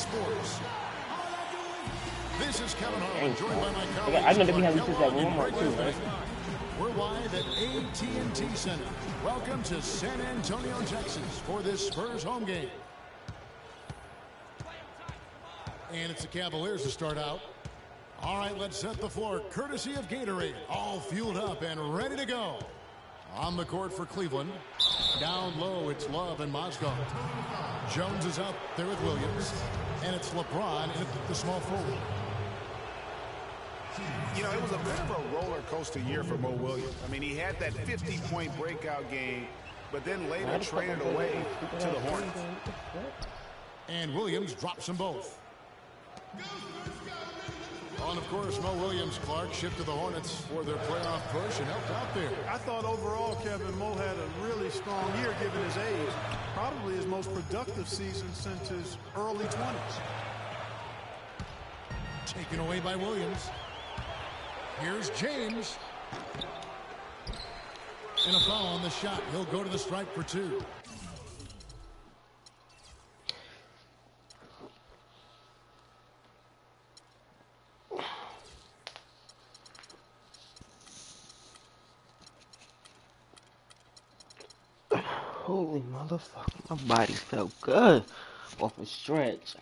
Sports. This is Kevin Harlan, joined by my colleagues. I know that we have to that one more too, right? We're live at AT&T Center. Welcome to San Antonio, Texas, for this Spurs home game. And it's the Cavaliers to start out. All right, let's set the floor, courtesy of Gatorade. All fueled up and ready to go. On the court for Cleveland. Down low, it's Love and Mozgov. Jones is up there with Williams. And it's LeBron in the small forward. You know, it was a bit of a roller coaster year for Mo Williams. I mean, he had that 50-point breakout game, but then later traded away to the Hornets. And Williams drops them both. And of course, Mo Williams, Clark, shipped to the Hornets for their playoff push and helped out there. I thought overall, Kevin, Mo had a really strong year given his age. Probably his most productive season since his early 20s. Taken away by Williams. Here's James. And a foul on the shot. He'll go to the stripe for two. Holy motherfucker, my body felt good off a stretch.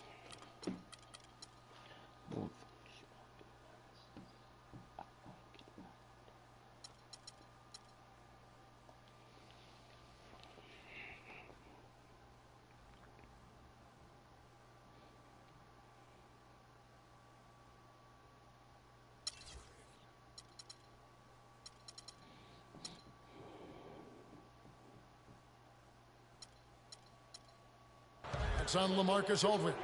It's on LaMarcus Aldridge.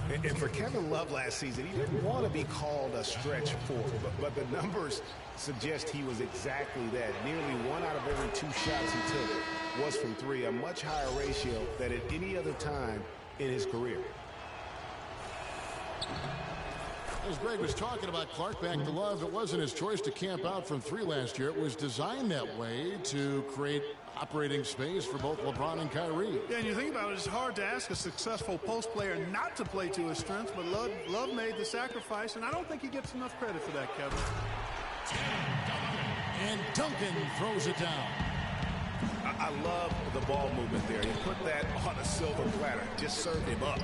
And for Kevin Love last season, he didn't want to be called a stretch four, but the numbers suggest he was exactly that. Nearly 1 out of every 2 shots he took was from three, a much higher ratio than at any other time in his career. As Greg was talking about, Clark, back to Love, it wasn't his choice to camp out from three last year. It was designed that way to create operating space for both LeBron and Kyrie. Yeah, and you think about it, it's hard to ask a successful post player not to play to his strengths, but Love made the sacrifice, and I don't think he gets enough credit for that, Kevin. And Duncan throws it down. I love the ball movement there. He put that on a silver platter, just served him up.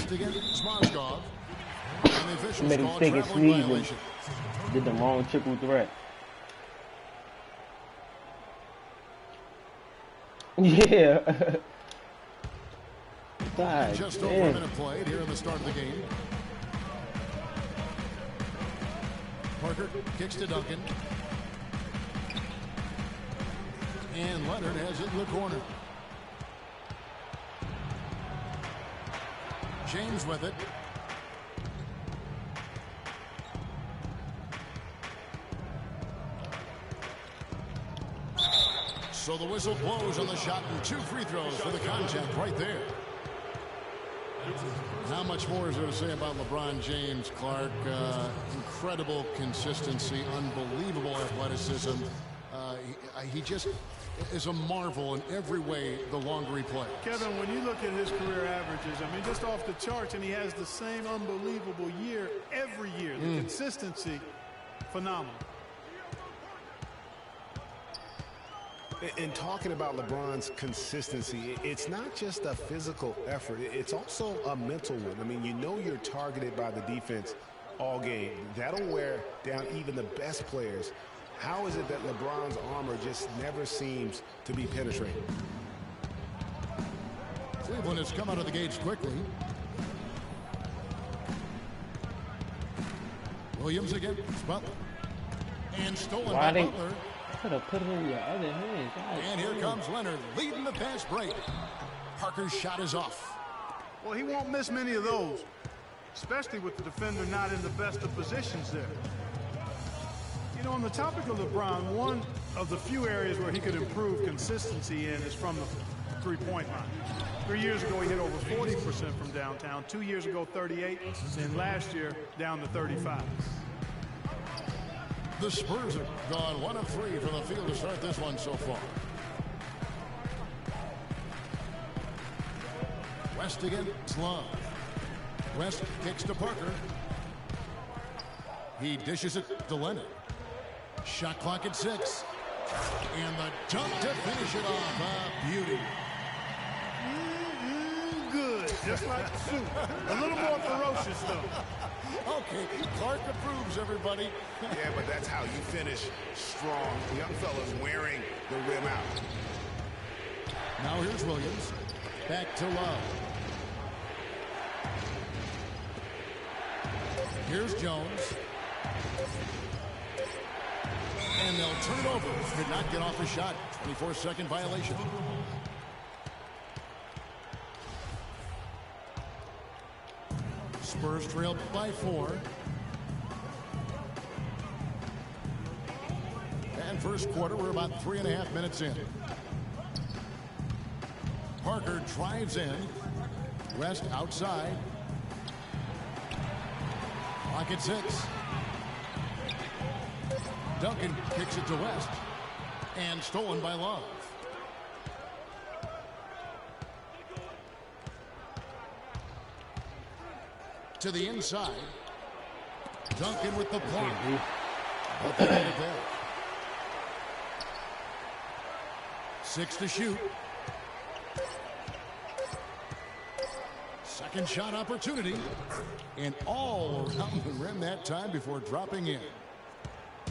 Against Mozgov. And the officials made him call take his traveling sleeve violation. and did the wrong triple threat. Yeah. God, just damn. over a minute played here in the start of the game. Parker kicks to Duncan. And Leonard has it in the corner. James with it. So the whistle blows on the shot and 2 free throws for the contact right there. How much more is there to say about LeBron James, Clark? Incredible consistency, unbelievable athleticism. He just is a marvel in every way the longer he plays. Kevin, when you look at his career averages, I mean, just off the charts, and he has the same unbelievable year every year. The consistency, phenomenal. In talking about LeBron's consistency, it's not just a physical effort. It's also a mental one. I mean, you know you're targeted by the defense all game. That'll wear down even the best players. How is it that LeBron's armor just never seems to be penetrated? Cleveland has come out of the gates quickly. Williams again. Butler. And stolen by Butler. Could have put it in your other hand. God, and here comes Leonard leading the fast break. Parker's shot is off. Well, he won't miss many of those, especially with the defender not in the best of positions there. You know, on the topic of LeBron, one of the few areas where he could improve consistency in is from the three-point line. 3 years ago, he hit over 40% from downtown. 2 years ago, 38%. And last year, down to 35%. The Spurs have gone 1 of 3 from the field to start this one so far. West against Love. West kicks to Parker. He dishes it to Leonard. Shot clock at 6. And the dunk to finish it off. A beauty. Good. Just like soup. A little more ferocious, though. Okay, Clark approves, everybody. Yeah, but that's how you finish strong. The young fella's wearing the rim out. Now here's Williams. Back to Love. Here's Jones. And they'll turn it over. Could not get off the shot. 24-second violation. Spurs trail by 4. And first quarter, we're about 3.5 minutes in. Parker drives in. West outside. Clock at 6. Duncan kicks it to West. And stolen by Love. To the inside. Duncan with the block. But they get it back. 6 to shoot. Second shot opportunity. And all around the rim that time before dropping in.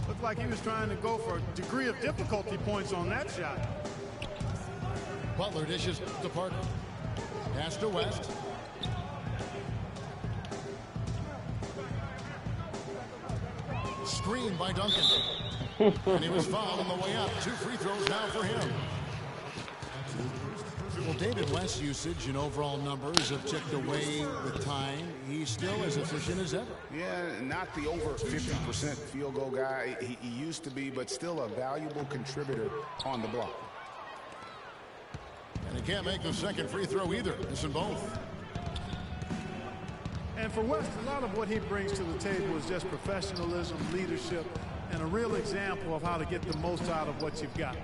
Looked like he was trying to go for a degree of difficulty points on that shot. Butler dishes to Parker. Pass to West. Screen by Duncan. And he was fouled on the way up. 2 free throws now for him. Well, David West's usage and overall numbers have ticked away with time. He's still as efficient as ever. Yeah, not the over 50% field goal guy he used to be, but still a valuable contributor on the block. And he can't make the second free throw either. Missing both. And for West, a lot of what he brings to the table is just professionalism, leadership, and a real example of how to get the most out of what you've got.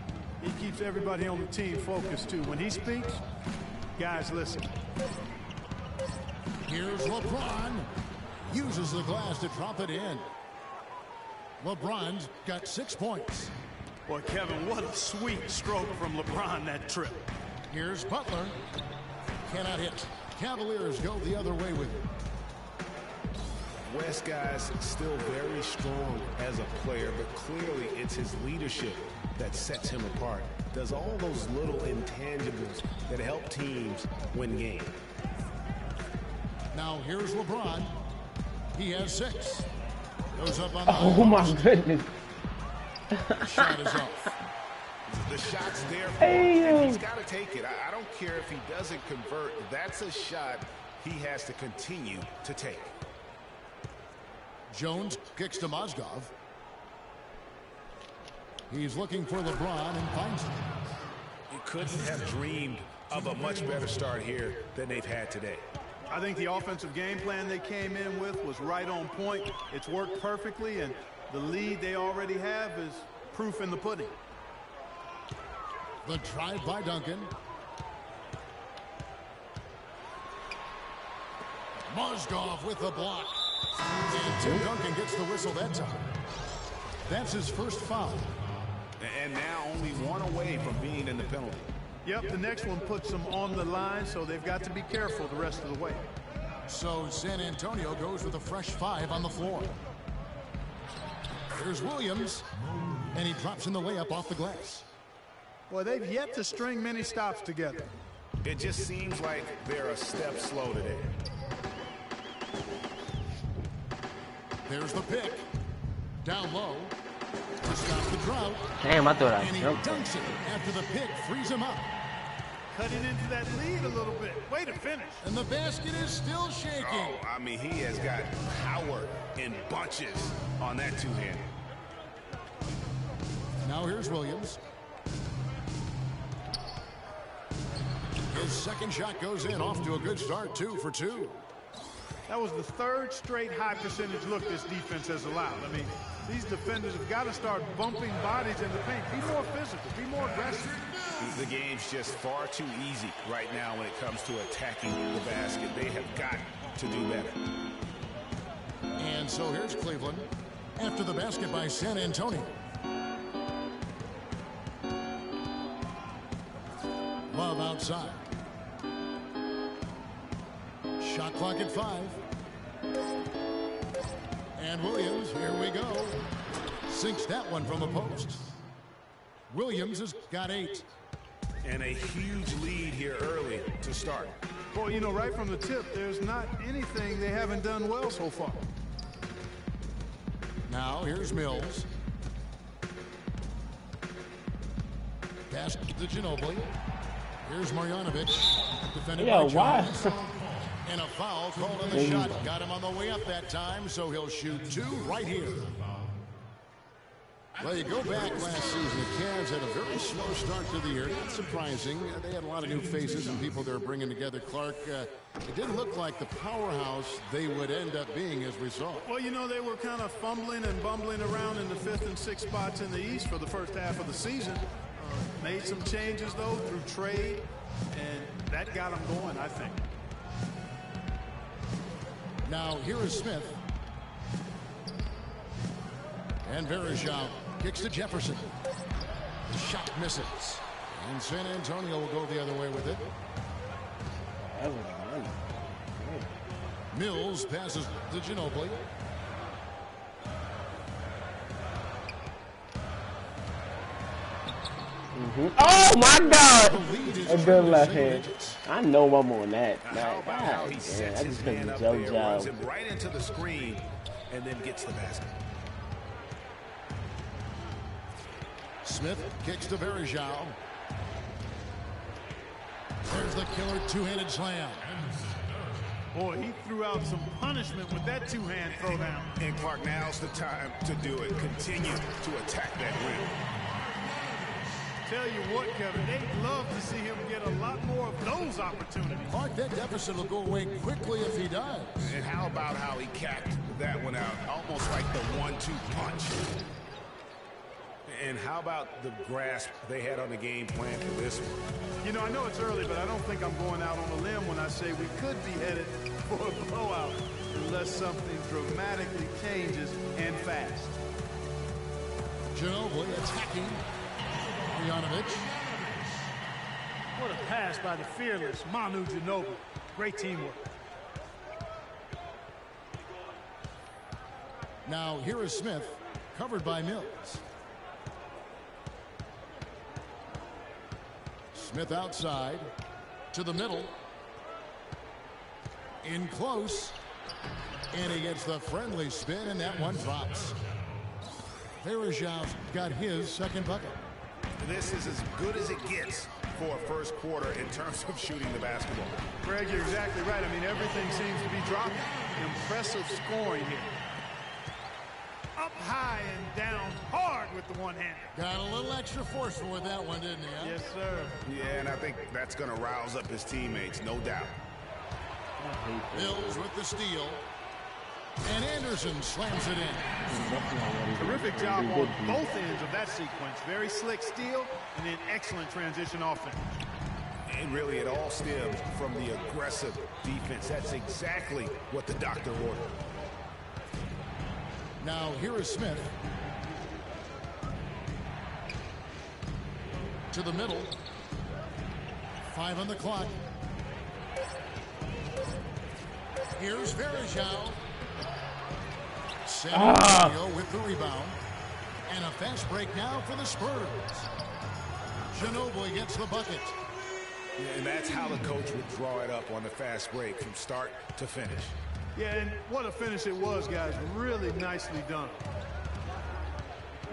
He keeps everybody on the team focused, too. When he speaks, guys listen. Here's LeBron. Uses the glass to drop it in. LeBron's got 6 points. Boy, Kevin, what a sweet stroke from LeBron that trip. Here's Butler. Cannot hit. Cavaliers go the other way with it. West guy's still very strong as a player, but clearly it's his leadership that sets him apart. Does all those little intangibles that help teams win games. Now here's LeBron. He has 6. Goes up on the Oh my goodness. shot is off. The shot's there for him, and he's got to take it. I don't care if he doesn't convert. That's a shot he has to continue to take. Jones kicks to Mozgov. He's looking for LeBron and finds him. You couldn't have dreamed of a much better start here than they've had today. I think the offensive game plan they came in with was right on point. It's worked perfectly, and the lead they already have is proof in the pudding. The drive by Duncan. Mozgov with the block. And Tim Duncan gets the whistle that time. That's his first foul. And now only 1 away from being in the penalty. Yep, the next one puts them on the line, so they've got to be careful the rest of the way. So San Antonio goes with a fresh 5 on the floor. Here's Williams. And he drops in the layup off the glass. Boy, they've yet to string many stops together. It just seems like they're a step slow today. There's the pick. Down low. To stop the drought. Damn, I thought I And he jumped. dunks it after the pick frees him up. Cutting into that lead a little bit. Way to finish. And the basket is still shaking. Oh, I mean, he has got power in bunches on that two-hand. Now here's Williams. His second shot goes in, off to a good start, 2 for 2. That was the 3rd straight high percentage look this defense has allowed. I mean, These defenders have got to start bumping bodies in the paint. Be more physical. Be more aggressive. The game's just far too easy right now when it comes to attacking the basket. They have got to do better. And so here's Cleveland after the basket by San Antonio. Love outside. Shot clock at 5. And Williams, here we go. Sinks that one from the post. Williams has got 8. And a huge lead here early to start. Boy, you know, right from the tip, there's not anything they haven't done well so far. Now here's Mills. Pass to Ginobili. Here's Marjanovic. Defended by Jones. And a foul called on the shot. Got him on the way up that time, so he'll shoot 2 right here. Well, you go back last season, the Cavs had a very slow start to the year. Not surprising. They had a lot of new faces and people they're bringing together. Clark, it didn't look like the powerhouse they would end up being as we saw. Well, you know, they were kind of fumbling and bumbling around in the 5th and 6th spots in the East for the first half of the season. Made some changes, though, through trade, and that got them going, I think. Now, here is Smith. And Verejao kicks to Jefferson. The shot misses. And San Antonio will go the other way with it. Mills passes to Ginobili. Oh my God! A good left hand. I know I'm on that. How about how he sets I his just man up couldn't there, runs him right into the screen, and then gets the basket. Smith kicks to Verejao. There's the killer two-handed slam. Boy, he threw out some punishment with that two-hand throwdown. And Clark, now's the time to do it. Continue to attack that rim. Tell you what, Kevin, they'd love to see him get a lot more of those opportunities. Clark, that deficit will go away quickly if he does. And how about how he capped that one out? Almost like the 1-2 punch. And how about the grasp they had on the game plan for this one? You know, I know it's early, but I don't think I'm going out on a limb when I say we could be headed for a blowout unless something dramatically changes and fast. Ginobili attacking. Marjanovic. What a pass by the fearless Manu Ginobili. Great teamwork. Now here is Smith, covered by Mills. Smith outside to the middle. In close. And he gets the friendly spin, and that one drops. Verejao's got his second bucket. This is as good as it gets for a first quarter in terms of shooting the basketball. Greg, you're exactly right. I mean, everything seems to be dropping. Impressive scoring here. Up high and down hard with the one-hander. Got a little extra forceful with that one, didn't he? Huh? Yes, sir. Yeah, and I think that's going to rouse up his teammates, no doubt. Mills with the steal. And Anderson slams it in. Terrific job on both ends of that sequence. Very slick steal and then excellent transition offense. And really, it all stems from the aggressive defense. That's exactly what the doctor ordered. Now here is Smith. To the middle. 5 on the clock. Here's Verejao. San Antonio with the rebound. And a fast break now for the Spurs. Ginobili gets the bucket. And that's how the coach would draw it up on the fast break from start to finish. Yeah, and what a finish it was, guys. Really nicely done.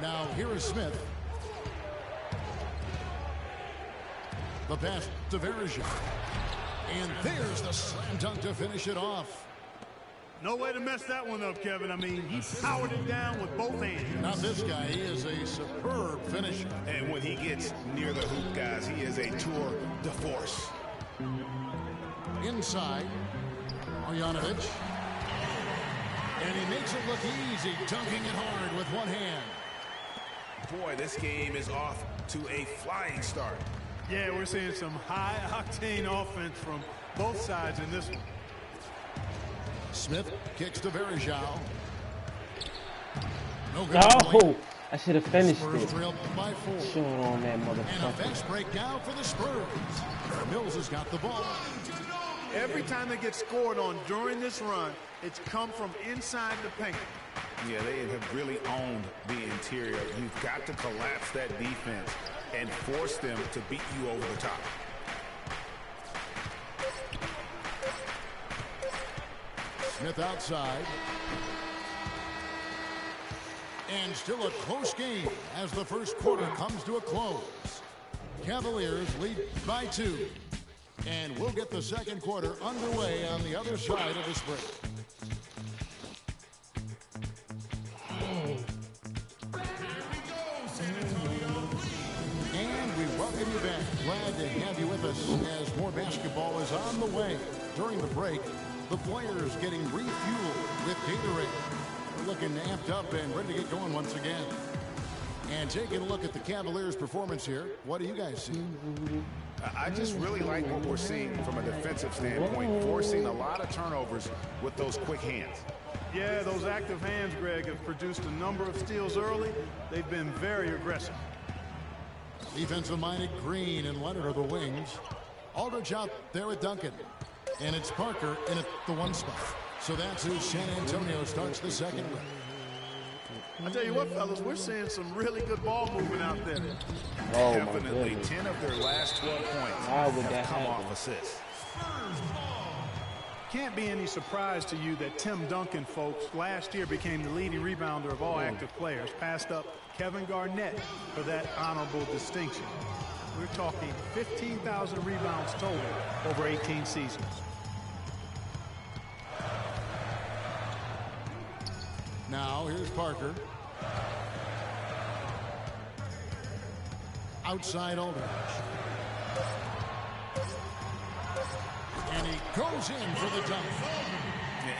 Now here is Smith. The pass to Verejao. And there's the slam dunk to finish it off. No way to mess that one up, Kevin. I mean, he powered it down with both hands. Now this guy, he is a superb finisher. And when he gets near the hoop, guys, he is a tour de force. Inside, Marjanovic. And he makes it look easy, dunking it hard with one hand. Boy, this game is off to a flying start. Yeah, we're seeing some high-octane offense from both sides in this one. Smith kicks to Varejao. No good. No, I should have finished Spurs it. trailed by 4. Short on that And a motherfucker. fast break down for the Spurs. Mills has got the ball. Every time they get scored on during this run, it's come from inside the paint. Yeah, they have really owned the interior. You've got to collapse that defense and force them to beat you over the top. Smith outside. And still a close game as the first quarter comes to a close. Cavaliers lead by 2. And we'll get the second quarter underway on the other side of this break. And we welcome you back. Glad to have you with us as more basketball is on the way. During the break, the players getting refueled with Gatorade. We're looking amped up and ready to get going once again. And taking a look at the Cavaliers' performance here, what do you guys see? I just really like what we're seeing from a defensive standpoint, forcing a lot of turnovers with those quick hands. Yeah, those active hands, Greg, have produced a number of steals early. They've been very aggressive. Defensive-minded Green and Leonard are the wings. Aldridge out there with Duncan. And it's Parker in at the 1 spot. So that's who San Antonio starts the second with. I tell you what, fellas, we're seeing some really good ball movement out there. Oh, Definitely. my goodness. 10 of their last 12 points How would have that come happen? off assists. Can't be any surprise to you that Tim Duncan, folks, last year became the leading rebounder of all active players, passed up Kevin Garnett for that honorable distinction. We're talking 15,000 rebounds total over 18 seasons. Now, here's Parker. Outside Aldridge. And he goes in for the dunk.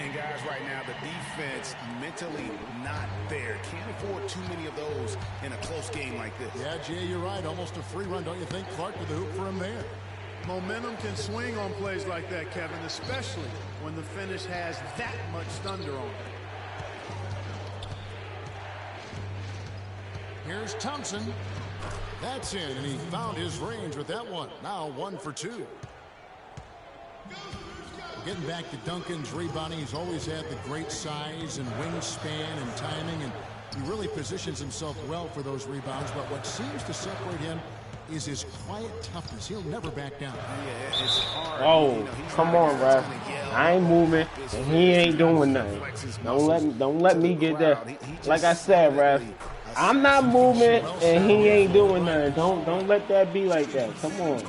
And guys, right now, the defense mentally not there. Can't afford too many of those in a close game like this. Yeah, Jay, you're right. Almost a free run, don't you think? Clark with the hoop for him there. Momentum can swing on plays like that, Kevin, especially when the finish has that much thunder on it. Here's Thompson. That's in, and he found his range with that one. Now 1 for 2. Getting back to Duncan's rebounding, he's always had the great size and wingspan and timing, and he really positions himself well for those rebounds. But what seems to separate him is his quiet toughness. He'll never back down. Yeah, it's hard. Oh, come on, ref. I ain't moving, and he ain't doing nothing. Don't let me get that. Like I said, ref, I'm not moving, and he ain't doing nothing. Don't let that be like that. Come on.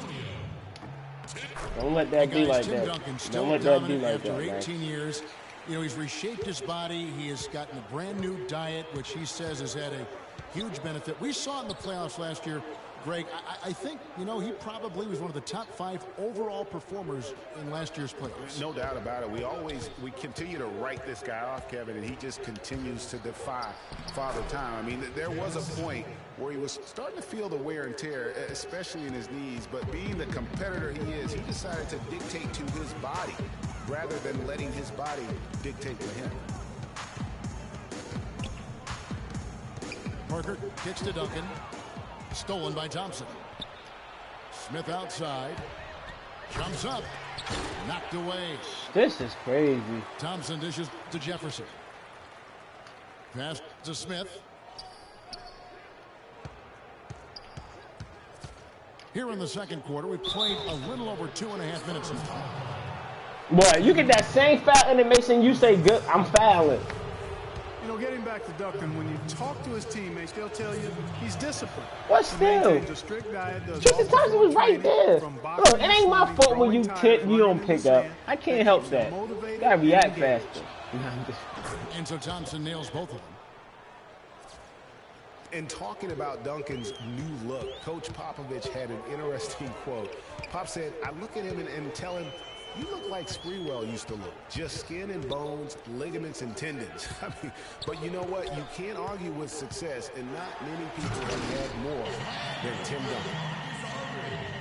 Don't let that be like that. Don't let that be like that, after 18 years, you know, he's reshaped his body. He has gotten a brand new diet, which he says has had a huge benefit. We saw it in the playoffs last year. Greg, I think, you know, he probably was one of the top 5 overall performers in last year's playoffs. No doubt about it. We continue to write this guy off, Kevin, and he just continues to defy Father Time. I mean, there was a point where he was starting to feel the wear and tear, especially in his knees, but being the competitor he is, he decided to dictate to his body rather than letting his body dictate to him. Parker kicks to Duncan. Stolen by Thompson. Smith outside. Jumps up. Knocked away. This is crazy. Thompson dishes to Jefferson. Pass to Smith. Here in the second quarter, we played a little over 2.5 minutes of time. Boy, you get that same foul and it makes you say, good, I'm fouling. You know, getting back to Duncan, when you talk to his teammates, they'll tell you he's disciplined. What still? A strict diet, does Tristan Thompson was right there. Look, it ain't my fault when you don't pick up. I can't help that. You gotta react faster. And so Thompson nails both of them. And talking about Duncan's new look, Coach Popovich had an interesting quote. Pop said, I look at him and tell him, You look like Sprewell used to look. Just skin and bones, ligaments and tendons. But you know what? You can't argue with success, and not many people have had more than Tim Duncan.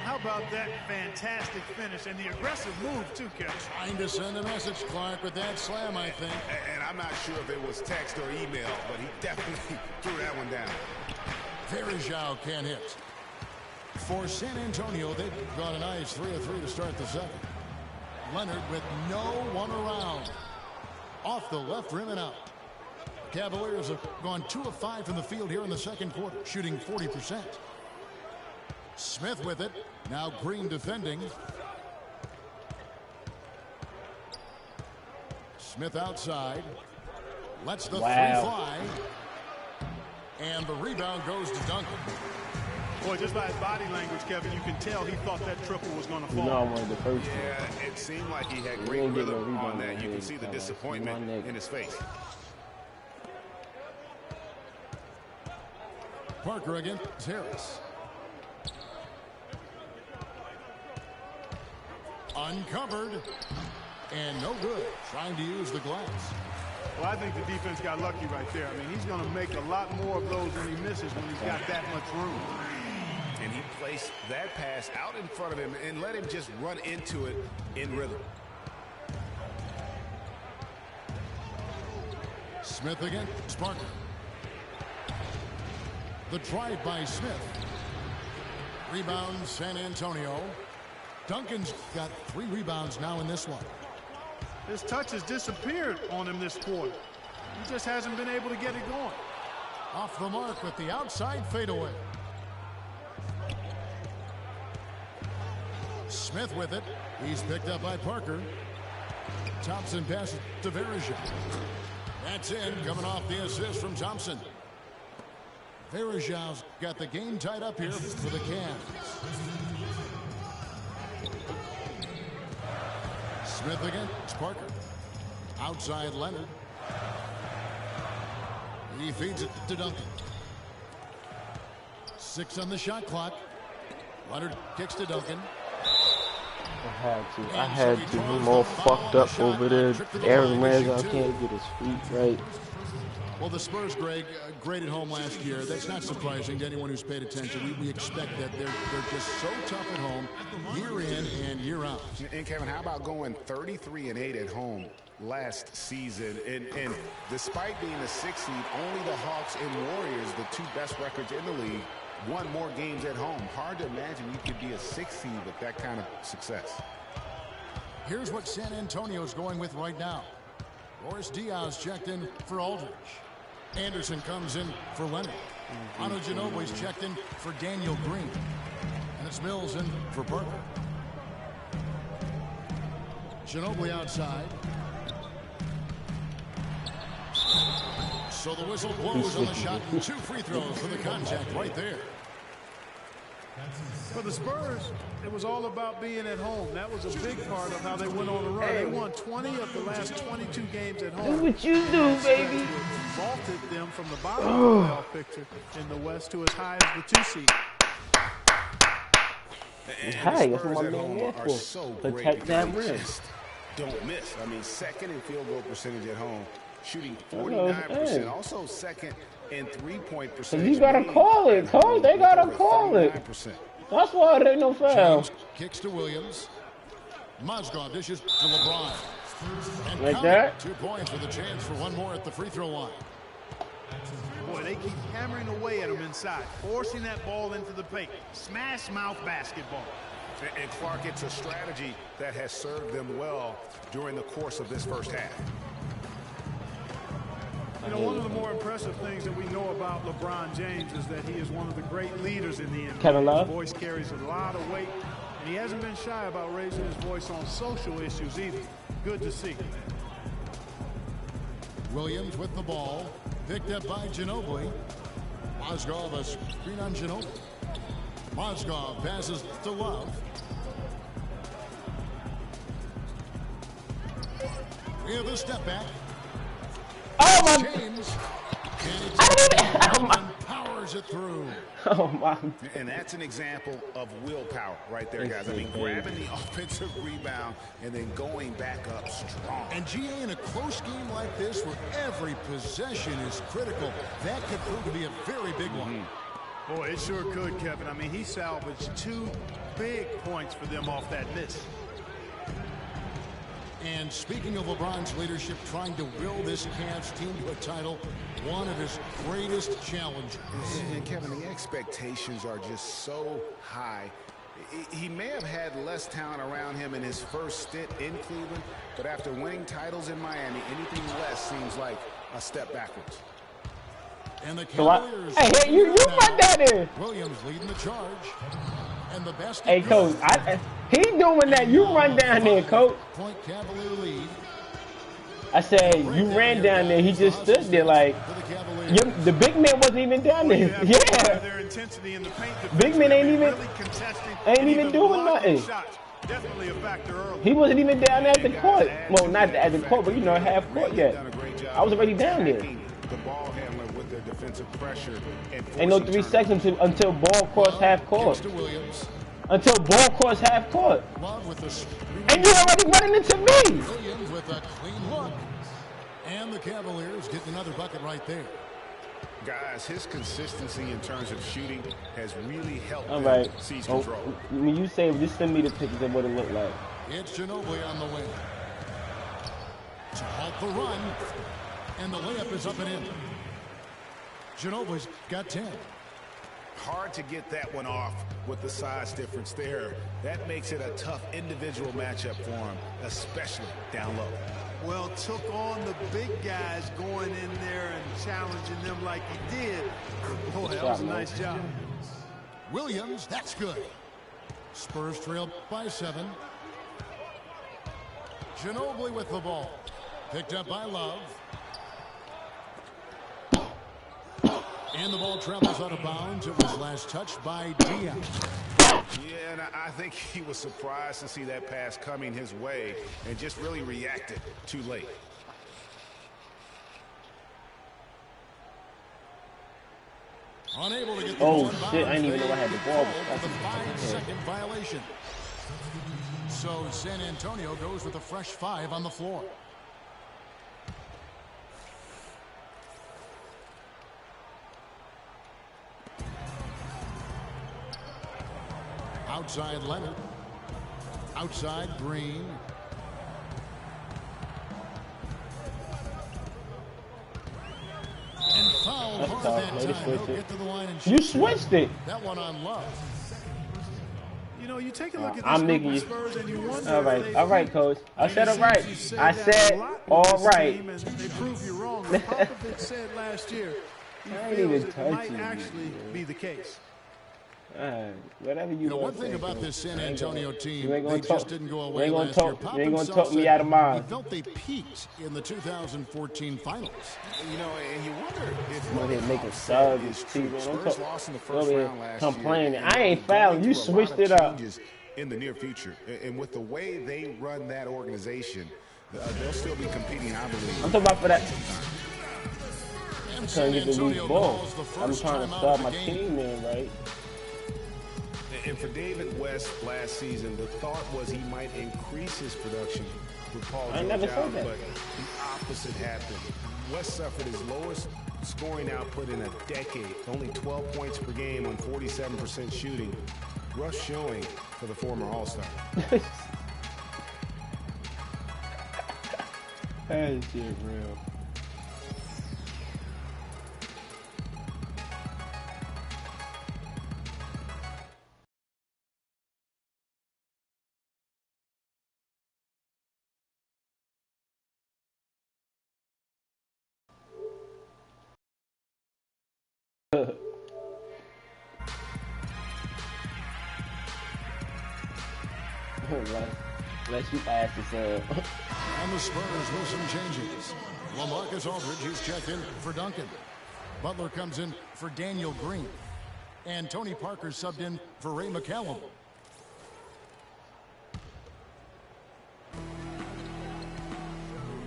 How about that fantastic finish and the aggressive move, too, Kevin? Trying to send a message, Clark, with that slam, I think. And I'm not sure if it was text or email, but he definitely threw that one down. Verjao can't hit. For San Antonio, they've got a nice 3 of 3 to start the second. Leonard with no one around. Off the left rim and out. Cavaliers have gone 2 of 5 from the field here in the second quarter, shooting 40%. Smith with it. Now Green defending. Smith outside. Lets the three fly. And the rebound goes to Duncan. Boy, just by his body language, Kevin, you can tell he thought that triple was going to fall. You know I wanted the first one. Yeah, it seemed like he had great rhythm on that. You can see the disappointment in his face. Parker against Harris. Uncovered. And no good. Trying to use the glass. Well, I think the defense got lucky right there. I mean, he's going to make a lot more of those than he misses when he's got that much room. And he placed that pass out in front of him and let him just run into it in rhythm. Smith again. Parker. The drive by Smith. Rebound San Antonio. Duncan's got 3 rebounds now in this one. His touch has disappeared on him this quarter. He just hasn't been able to get it going. Off the mark with the outside fadeaway. Smith with it. He's picked up by Parker. Thompson passes to Verjao. That's in, coming off the assist from Thompson. Verjao's got the game tied up here for the Cavs. Smith against Parker. Outside Leonard. He feeds it to Duncan. 6 on the shot clock. Leonard kicks to Duncan. I had to. Him all fucked up over there. Aaron Ramsey can't get his feet right. Well, the Spurs, Greg, great at home last year. That's not surprising to anyone who's paid attention. We expect that. They're just so tough at home, year in and year out. And Kevin, how about going 33-8 at home last season? And despite being a 6th seed, only the Hawks and Warriors, the 2 best records in the league, won more games at home. Hard to imagine you could be a 6th seed with that kind of success. Here's what San Antonio's going with right now. Boris Diaz checked in for Aldridge. Anderson comes in for Leonard. Ano Ginobili's checked in for Daniel Green. And it's Mills in for Parker. Ginobili outside. So the whistle blows on the shot and 2 free throws for the contact right there. For the Spurs, it was all about being at home. That was a big part of how they went on the run. They won 20 of the last 22 games at home. Do what you do, baby. Vaulted them from the bottom of the playoff picture in the West to as high as the 2 seed. Hey, that's what my man there for. So Protect that rim. Don't miss. I mean, 2nd in field goal percentage at home, shooting 49%. Also 2nd in 3-point percentage. You gotta call it, Cole. They gotta call it. That's why there ain't no foul. Kicks to Williams. Mozgov dishes to LeBron. And like that. 2 points with a chance for 1 more at the free throw line. Boy, they keep hammering away at him inside, forcing that ball into the paint. Smash mouth basketball. And Clark, it's a strategy that has served them well during the course of this first half. You know, one of the more impressive things that we know about LeBron James is that he is one of the great leaders in the NBA. Kevin Love. His voice carries a lot of weight, and he hasn't been shy about raising his voice on social issues either. Good to see. Williams with the ball, picked up by Ginobili. Mozgov a screen on Ginobili. Mozgov passes to Love. We have a step back. Oh my! James. I didn't even. powers it through. Oh, my. And that's an example of willpower right there, guys. I mean, grabbing the offensive rebound and then going back up strong. And GA, in a close game like this where every possession is critical, that could prove to be a very big one. Boy, it sure could, Kevin. I mean, he salvaged 2 big points for them off that miss. And speaking of LeBron's leadership, trying to will this Cavs team to a title, one of his greatest challenges. And Kevin, the expectations are just so high. He may have had less talent around him in his first stint in Cleveland, but after winning titles in Miami, anything less seems like a step backwards. And the Cavaliers. Hey, you run down there. Williams leading the charge. And the best. Hey, coach, he doing that. You run down there, coach. Point Cavalier lead. I said you ran down there. He just stood there like the big man wasn't even down there. Yeah. Big man ain't even doing nothing. Definitely a factor early. He wasn't even down there at the court. Well, not at the court, but you know, half court yet. I was already down there. The ball handler with their defensive pressure. Ain't no 3 seconds until ball cross half court. Until ball cross half court. And you're already running into me. Williams with a clean look. And the Cavaliers getting another bucket right there. Guys, his consistency in terms of shooting has really helped him seize control. When you say, just send me the pictures of what it looked like. It's Ginobili on the wing. To halt the run. And the layup is up and in. Ginobili's got 10. Hard to get that one off with the size difference there. That makes it a tough individual matchup for him, especially down low. Well, took on the big guys going in there and challenging them like he did. Boy, that was a nice job. Williams, that's good. Spurs trail by 7. Ginobili with the ball. Picked up by Love. And the ball travels out of bounds. It was last touched by Diaz. Yeah, and I think he was surprised to see that pass coming his way and just really reacted too late. Unable to get the ball. Oh, shit, I didn't even know I had the ball. That's a 5-second violation. So San Antonio goes with a fresh 5 on the floor. Outside Leonard. Outside Green. And foul hard that time. He'll get to the line and you switched it. That one on Love. You know, you take a look at I'm making you. Spurs and you wonder all right, coach. I said all right. I said all right. They prove you wrong. Popovich said last year he feels it might actually be the case. Whatever you one thing about this San Antonio team, they just didn't go away last year. You ain't gonna talk me out of mine. He felt they peaked in the 2014 finals. You know, and you wonder if what they make a sub is true. Spurs lost in the first round last complaining. year. I ain't fouling. You switched it up. In the near future, and with the way they run that organization, they'll still be competing, I believe. I'm talking about for that. I'm trying to get the loose ball. I'm trying to start my team in, right? And for David West last season, the thought was he might increase his production with Paul George out, but the opposite happened. West suffered his lowest scoring output in a decade, only 12 points per game on 47% shooting. Rough showing for the former All-Star. That is shit real. Unless you ask this And the Spurs with some changes. LaMarcus Aldridge, he's checked in for Duncan. Butler comes in for Daniel Green. And Tony Parker subbed in for Ray McCallum.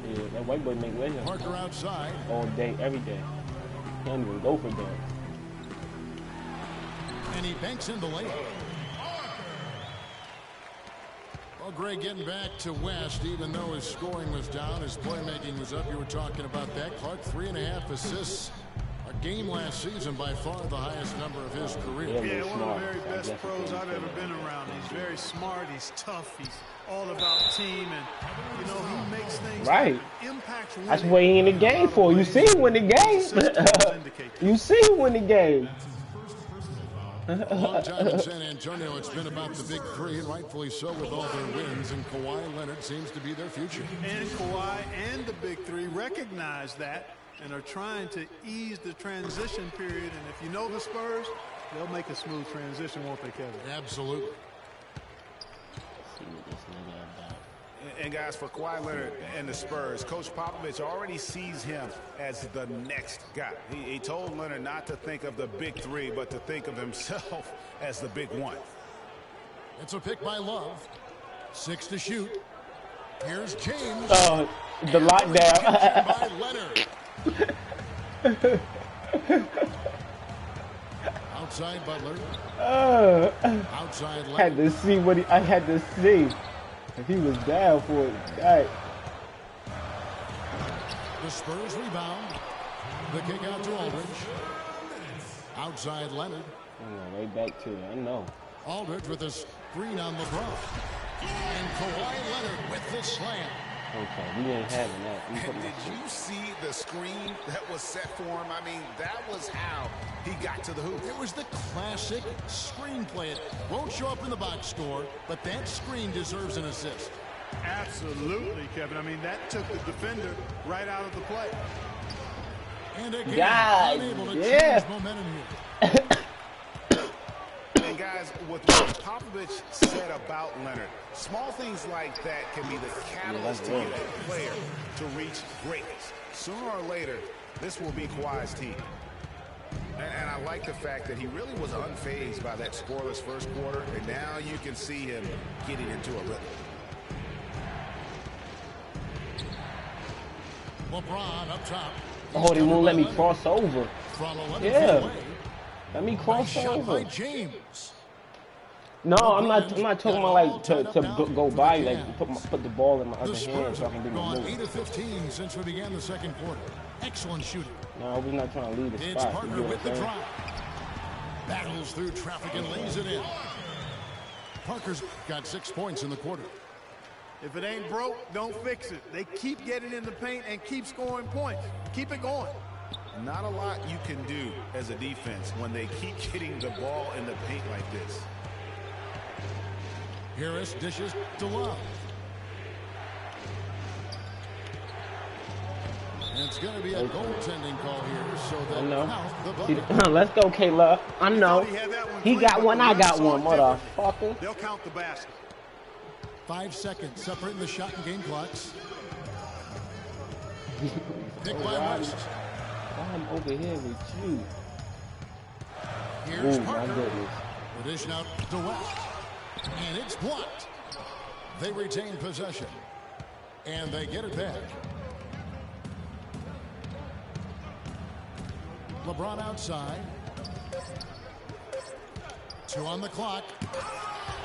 Yeah, that white boy make layups. Parker outside. All day, every day. Can't even go for that. And he banks in the layup. Well, Greg, getting back to West, even though his scoring was down, his playmaking was up. You were talking about that. Clark, 3.5 assists a game last season, by far the highest number of his career. Yeah, one of the very best pros I've ever been around. He's very smart. He's tough. He's all about team, and you know he makes things right. Impacts. That's what he in the game for. You see him win the game. You see him win the game. A long time in San Antonio, it's been about the big three, and rightfully so with all their wins, and Kawhi Leonard seems to be their future. And Kawhi and the big three recognize that and are trying to ease the transition period, and if you know the Spurs, they'll make a smooth transition, won't they, Kevin? Absolutely. And guys, for Kawhi Leonard and the Spurs, Coach Popovich already sees him as the next guy. He told Leonard not to think of the big three, but to think of himself as the big one. It's a pick by Love. 6 to shoot. Here's James. Oh, the lockdown. By Leonard. Outside Butler. Outside Leonard. Had to see what I had to see. If he was down for it, right. The Spurs rebound. The kick out to Aldridge. Outside Leonard. Right back to it. I know. Aldridge with a screen on LeBron. And Kawhi Leonard with the slam. Okay, we ain't having that. Did you see the screen that was set for him? I mean, that was how he got to the hoop. It was the classic screenplay. It won't show up in the box score, but that screen deserves an assist. Absolutely, Kevin. I mean, that took the defender right out of the play. And again, unable to change momentum here. And guys, with what Popovich said about Leonard, small things like that can be the catalyst to get a player to reach greatness. Sooner or later, this will be Kawhi's team. And I like the fact that he really was unfazed by that scoreless first quarter, and now you can see him getting into a rhythm. LeBron up top. Oh, they won't let me cross over. From 11 Yeah. feet away. Let me cross Shot over. by James. No, I'm not talking about like to go by, like put the ball in my other hand so I can do my gone move. 8 of 15 since we began the second quarter. Excellent shooting. No, we're not trying to leave the It's spot. Parker with the drive. Battles through traffic and lays it in. Parker's got 6 points in the quarter. If it ain't broke, don't fix it. They keep getting in the paint and keep scoring points. Keep it going. Not a lot you can do as a defense when they keep getting the ball in the paint like this. Harris dishes to Love. And it's going to be a goaltending call here, so I that know. the bucket. Let's go, Kayla. I know. He got one, I got one, motherfucker. They'll count the basket. 5 seconds separating the shot and game clocks. Pick by West. I'm over here with you. Here's Oh, my Parker. goodness. The dish out to West. And it's blocked. They retain possession. And they get it back. LeBron outside. 2 on the clock.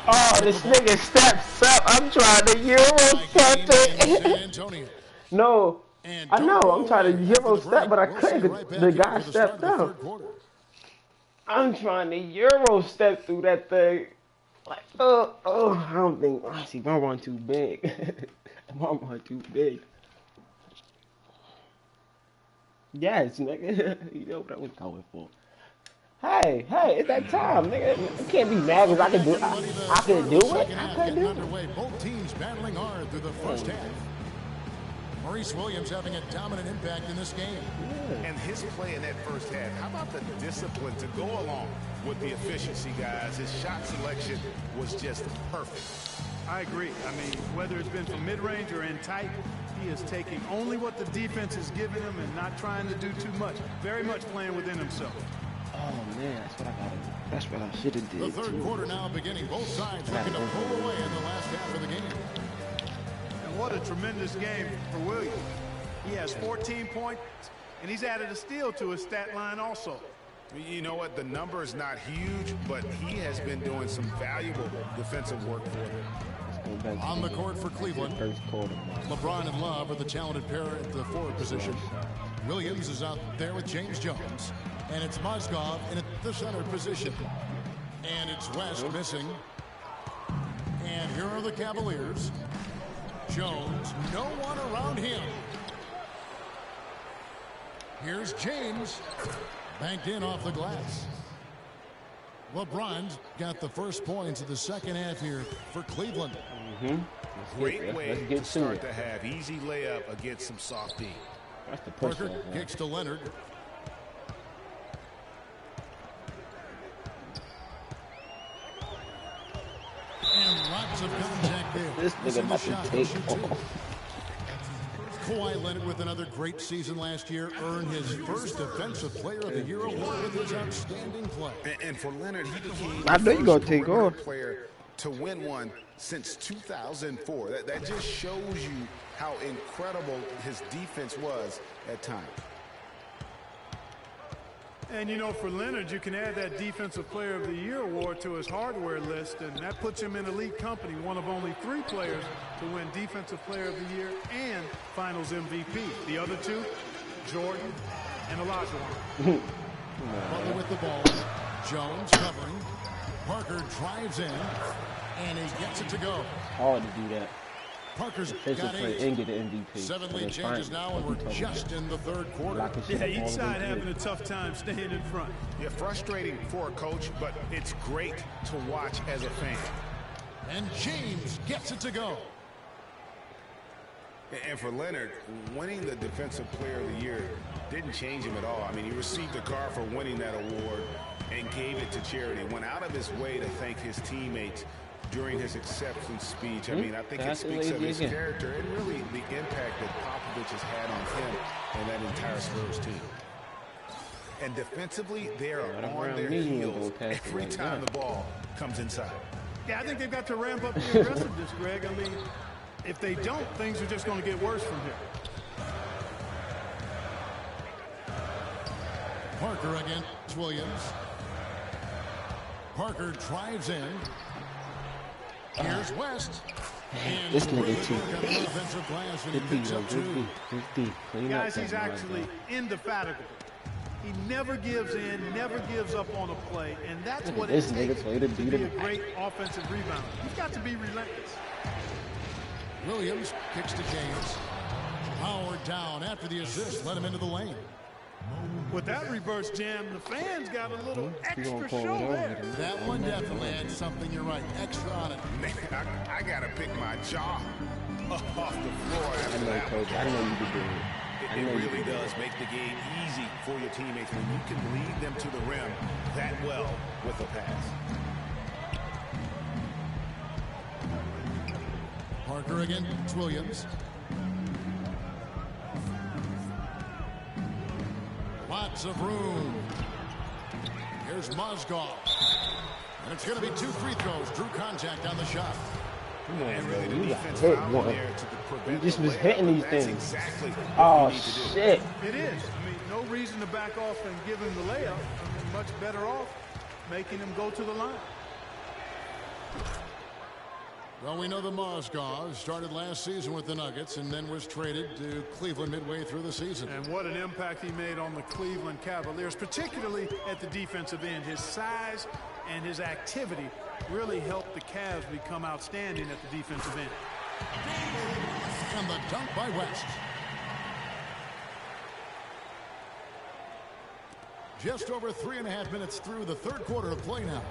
Oh, this nigga steps up. I'm trying to Euro step it. No, I know. I'm trying to Euro step, but I couldn't. The guy stepped up. I'm trying to Euro step through that thing. Like, I don't think. See, my one too big. My one too big. Yes, nigga. You know what I was going for. Hey, it's that time, nigga. You can't be mad because I can do it. I can do it. I can do it. Both teams battling hard through the first half. Maurice Williams having a dominant impact in this game. And his play in that first half, how about the discipline to go along with the efficiency, guys? His shot selection was just perfect. I agree. I mean, whether it's been from mid-range or in tight, he is taking only what the defense is giving him and not trying to do too much. Very much playing within himself. Oh man, that's what I got. That's what I should have did. The third quarter now beginning. Both sides looking to pull away in the last half of the game. And what a tremendous game for Williams. He has 14 points, and he's added a steal to his stat line also. You know what? The number is not huge, but he has been doing some valuable defensive work for them. On the court for Cleveland, LeBron and Love are the talented pair at the forward position. Williams is out there with James Jones. And it's Mozgov in the center position. And it's West missing. And here are the Cavaliers. Jones, no one around him. Here's James. Banked in off the glass. LeBron's got the first points of the second half here for Cleveland. Great way to start the half. Easy layup against some soft D. Parker kicks to Leonard. And lots of contact there. This nigga about to take off. Kawhi Leonard with another great season last year, earned his first Defensive Player of the Year award with his outstanding play. And for Leonard, he became I know you're gonna take off. Player to win one since 2004. That just shows you how incredible his defense was at times. And, you know, for Leonard, you can add that Defensive Player of the Year award to his hardware list, and that puts him in elite company, one of only 3 players to win Defensive Player of the Year and Finals MVP. The other 2, Jordan and Olajuwon. Butler with the ball. Jones covering. Parker drives in, and he gets it to go. Hard to do that. Parker's It's got a play 8. and get the MVP. 7 lead changes now, and we're just in the third quarter. Yeah, each side having a tough time staying in front. Yeah, frustrating for a coach, but it's great to watch as a fan. And James gets it to go. And for Leonard, winning the Defensive Player of the Year didn't change him at all. I mean, he received a car for winning that award and gave it to charity. Went out of his way to thank his teammates during his acceptance speech. I mean, I think it speaks of his character and really the impact that Popovich has had on him and that entire Spurs team. And defensively, they are on their heels every time the ball comes inside. Yeah, I think they've got to ramp up the aggressiveness, Greg. I mean, if they don't, things are just going to get worse from here. Parker against Williams. Parker drives in. Here's West. And This nigga too. offensive glass, and he picks up 2. Guys, he's actually indefatigable. He never gives in, never gives up on a play, and that's what it takes to be a great offensive rebounder. You've got to be relentless. Williams kicks to James. Howard down after the assist, let him into the lane. With that reverse jam, the fans got a little extra show there. That one definitely had something, you're right, extra on it. Man, I got to pick my jaw off the floor. I know, Coach. I know you can do it. It really does make the game easy for your teammates when you can lead them to the rim that well with a pass. Parker against Williams. Lots of room. Here's Mozgov. And it's going to be 2 free throws. Drew contact on the shot. Come on, And bro. really the You got defense hit found one. there to prevent You just the was layup. hitting these That's things. exactly what Oh, you need to do. shit. It is. I mean, no reason to back off and give him the layup. I mean, much better off making him go to the line. Well, we know the Mozgov started last season with the Nuggets and then was traded to Cleveland midway through the season. And what an impact he made on the Cleveland Cavaliers, particularly at the defensive end. His size and his activity really helped the Cavs become outstanding at the defensive end. And the dunk by West. Just over 3.5 minutes through the third quarter of play now.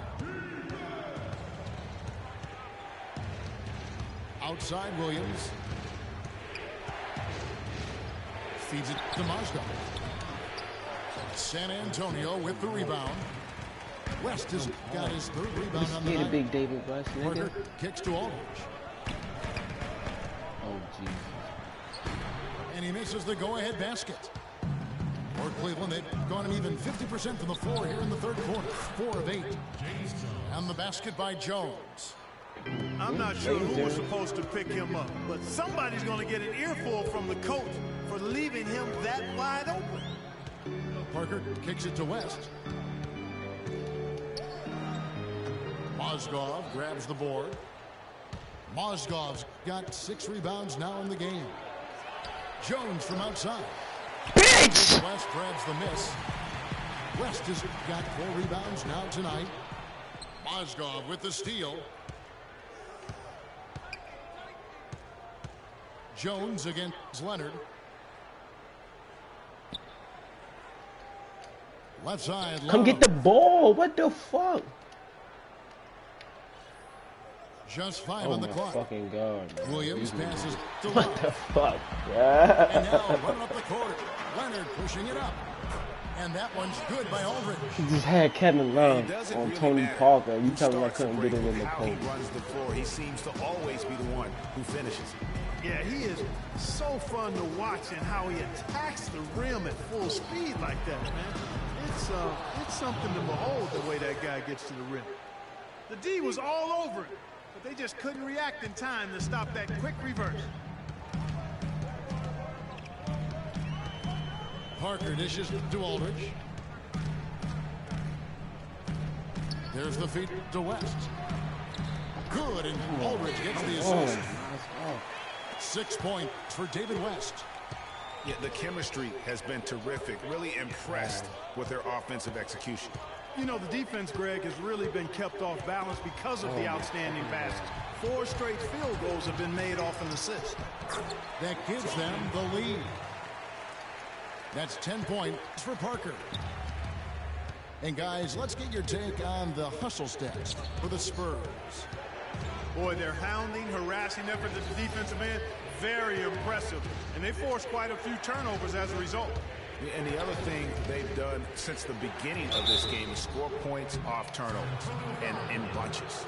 Outside Williams. Feeds it to Mozgov. San Antonio with the rebound. West has got his 3rd rebound on the Get a night. big David West, nigga. Parker kicks to Aldridge. Oh, Jesus. And he misses the go-ahead basket. For Cleveland, they've gone an even 50% from the floor here in the third quarter. 4 of 8. And the basket by Jones. I'm not sure who was supposed to pick him up, but somebody's going to get an earful from the coach for leaving him that wide open. Parker kicks it to West. Mozgov grabs the board. Mozgov's got 6 rebounds now in the game. Jones from outside. Bitch! West grabs the miss. West has got 4 rebounds now tonight. Mozgov with the steal. Jones against Leonard. Left side. Come get the ball. What the fuck? Just 5 on the clock. Fucking God. Man. Williams passes to What Love. the fuck? And now running up the court. Leonard pushing it up. And that one's good by Aldridge. He just had Kevin Love on really Tony matter Parker. You who tell him I starts couldn't the get it break in the or how he post. runs the floor. He seems to always be the one who finishes. Yeah, he is so fun to watch and how he attacks the rim at full speed like that, man. It's something to behold the way that guy gets to the rim. The D was all over it, but they just couldn't react in time to stop that quick reverse. Parker dishes to Aldridge. There's the feed to West. Good, and Aldridge gets the assist. 6 points for David West. Yeah, the chemistry has been terrific. Really impressed with their offensive execution. You know, the defense, Greg, has really been kept off balance because of the outstanding passes. 4 straight field goals have been made off an assist. That gives them the lead. That's 10 points for Parker. And guys, let's get your take on the hustle stats for the Spurs. Boy, their hounding, harassing effort at the defensive end, very impressive. And they forced quite a few turnovers as a result. And the other thing they've done since the beginning of this game is score points off turnovers and in bunches.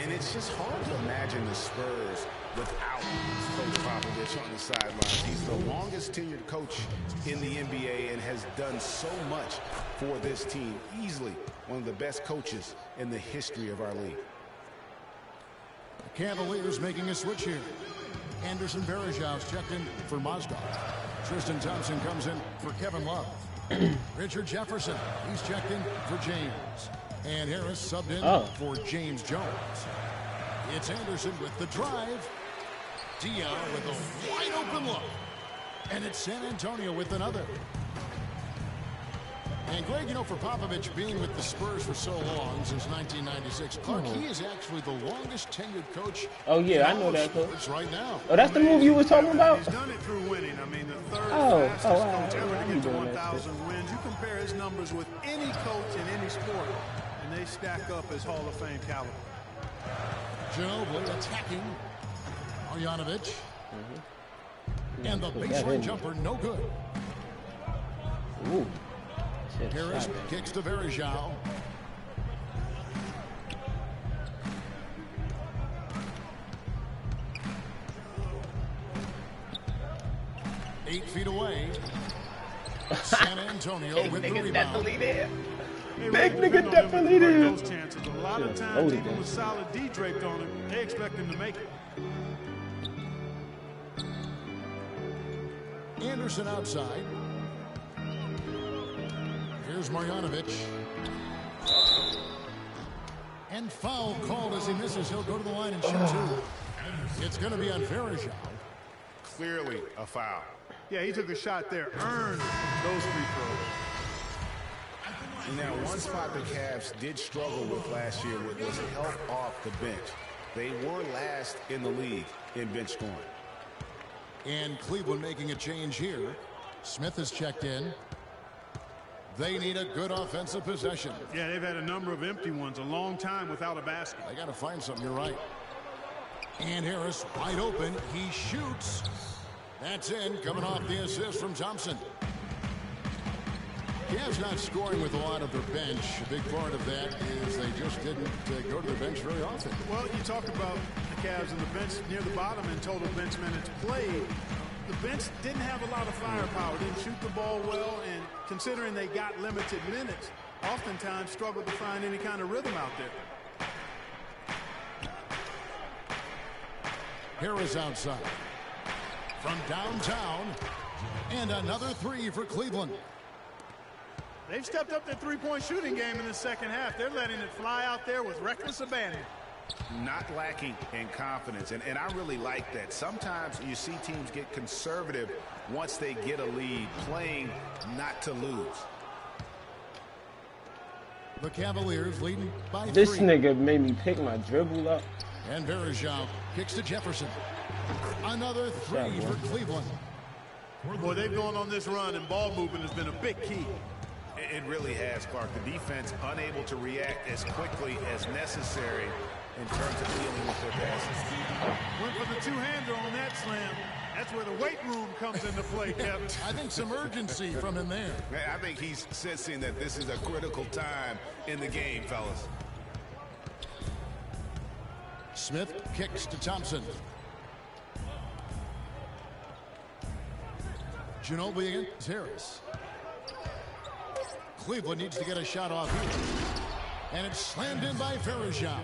And it's just hard to imagine the Spurs without Coach Popovich on the sidelines. He's the longest tenured coach in the NBA and has done so much for this team. Easily one of the best coaches in the history of our league. The Cavaliers making a switch here. Anderson Varejau's checked in for Mozgov. Tristan Thompson comes in for Kevin Love. Richard Jefferson, he's checked in for James. And Harris subbed in for James Jones. It's Anderson with the drive. Dia with a wide open look. And it's San Antonio with another. And Greg, you know, for Popovich being with the Spurs for so long, since 1996, Clark, he is actually the longest tenured coach. Oh, yeah, I know that, coach. It's right now. Oh, that's the move you was talking about? He's done it through winning. I mean, the third fastest wow. coach ever to get to doing that 1,000 wins. You compare his numbers with any coach in any sport, and they stack up as Hall of Fame caliber. Ginobili attacking Marjanovic. And the baseline jumper, no good. Ooh. Harris kicks to Varejao. Eight feet away. San Antonio with the rebound. Big nigga definitely did. Those chances. A lot of times, even with solid D draped on him, they expect him to make it. Anderson outside. Here's Marjanovic. And foul called as he misses. He'll go to the line and shoot 2. It's going to be on Varejao. Clearly a foul. Yeah, he took a shot there, earned those free throws. Now, one spot the Cavs did struggle with last year was help off the bench. They were last in the league in bench scoring. And Cleveland making a change here. Smith has checked in. They need a good offensive possession. Yeah, they've had a number of empty ones, a long time without a basket. They got to find something, you're right. And Harris wide open. He shoots. That's in, coming off the assist from Thompson. Cavs not scoring with a lot of their bench. A big part of that is they just didn't go to the bench very often. Well, you talked about the Cavs and the bench near the bottom in total bench minutes played. The bench didn't have a lot of firepower, didn't shoot the ball well, and considering they got limited minutes, oftentimes struggled to find any kind of rhythm out there. Harris outside. From downtown, And another three for Cleveland. They've stepped up their three-point shooting game in the second half. They're letting it fly out there with reckless abandon. Not lacking in confidence, and I really like that. Sometimes you see teams get conservative once they get a lead, playing not to lose. The Cavaliers leading by This 3. nigga made me pick my dribble up. And Varejao kicks to Jefferson. Another three for Cleveland. Boy, they've gone on this run, and ball movement has been a big key. It really has, Clark. The defense unable to react as quickly as necessary in terms of dealing with their passes. Went for the two-hander on that slam. That's where the weight room comes into play, Kevin. I think some urgency from him there. I think he's sensing that this is a critical time in the game, fellas. Smith kicks to Thompson. Ginobili against Harris. Cleveland needs to get a shot off here. And it's slammed in by Varejao.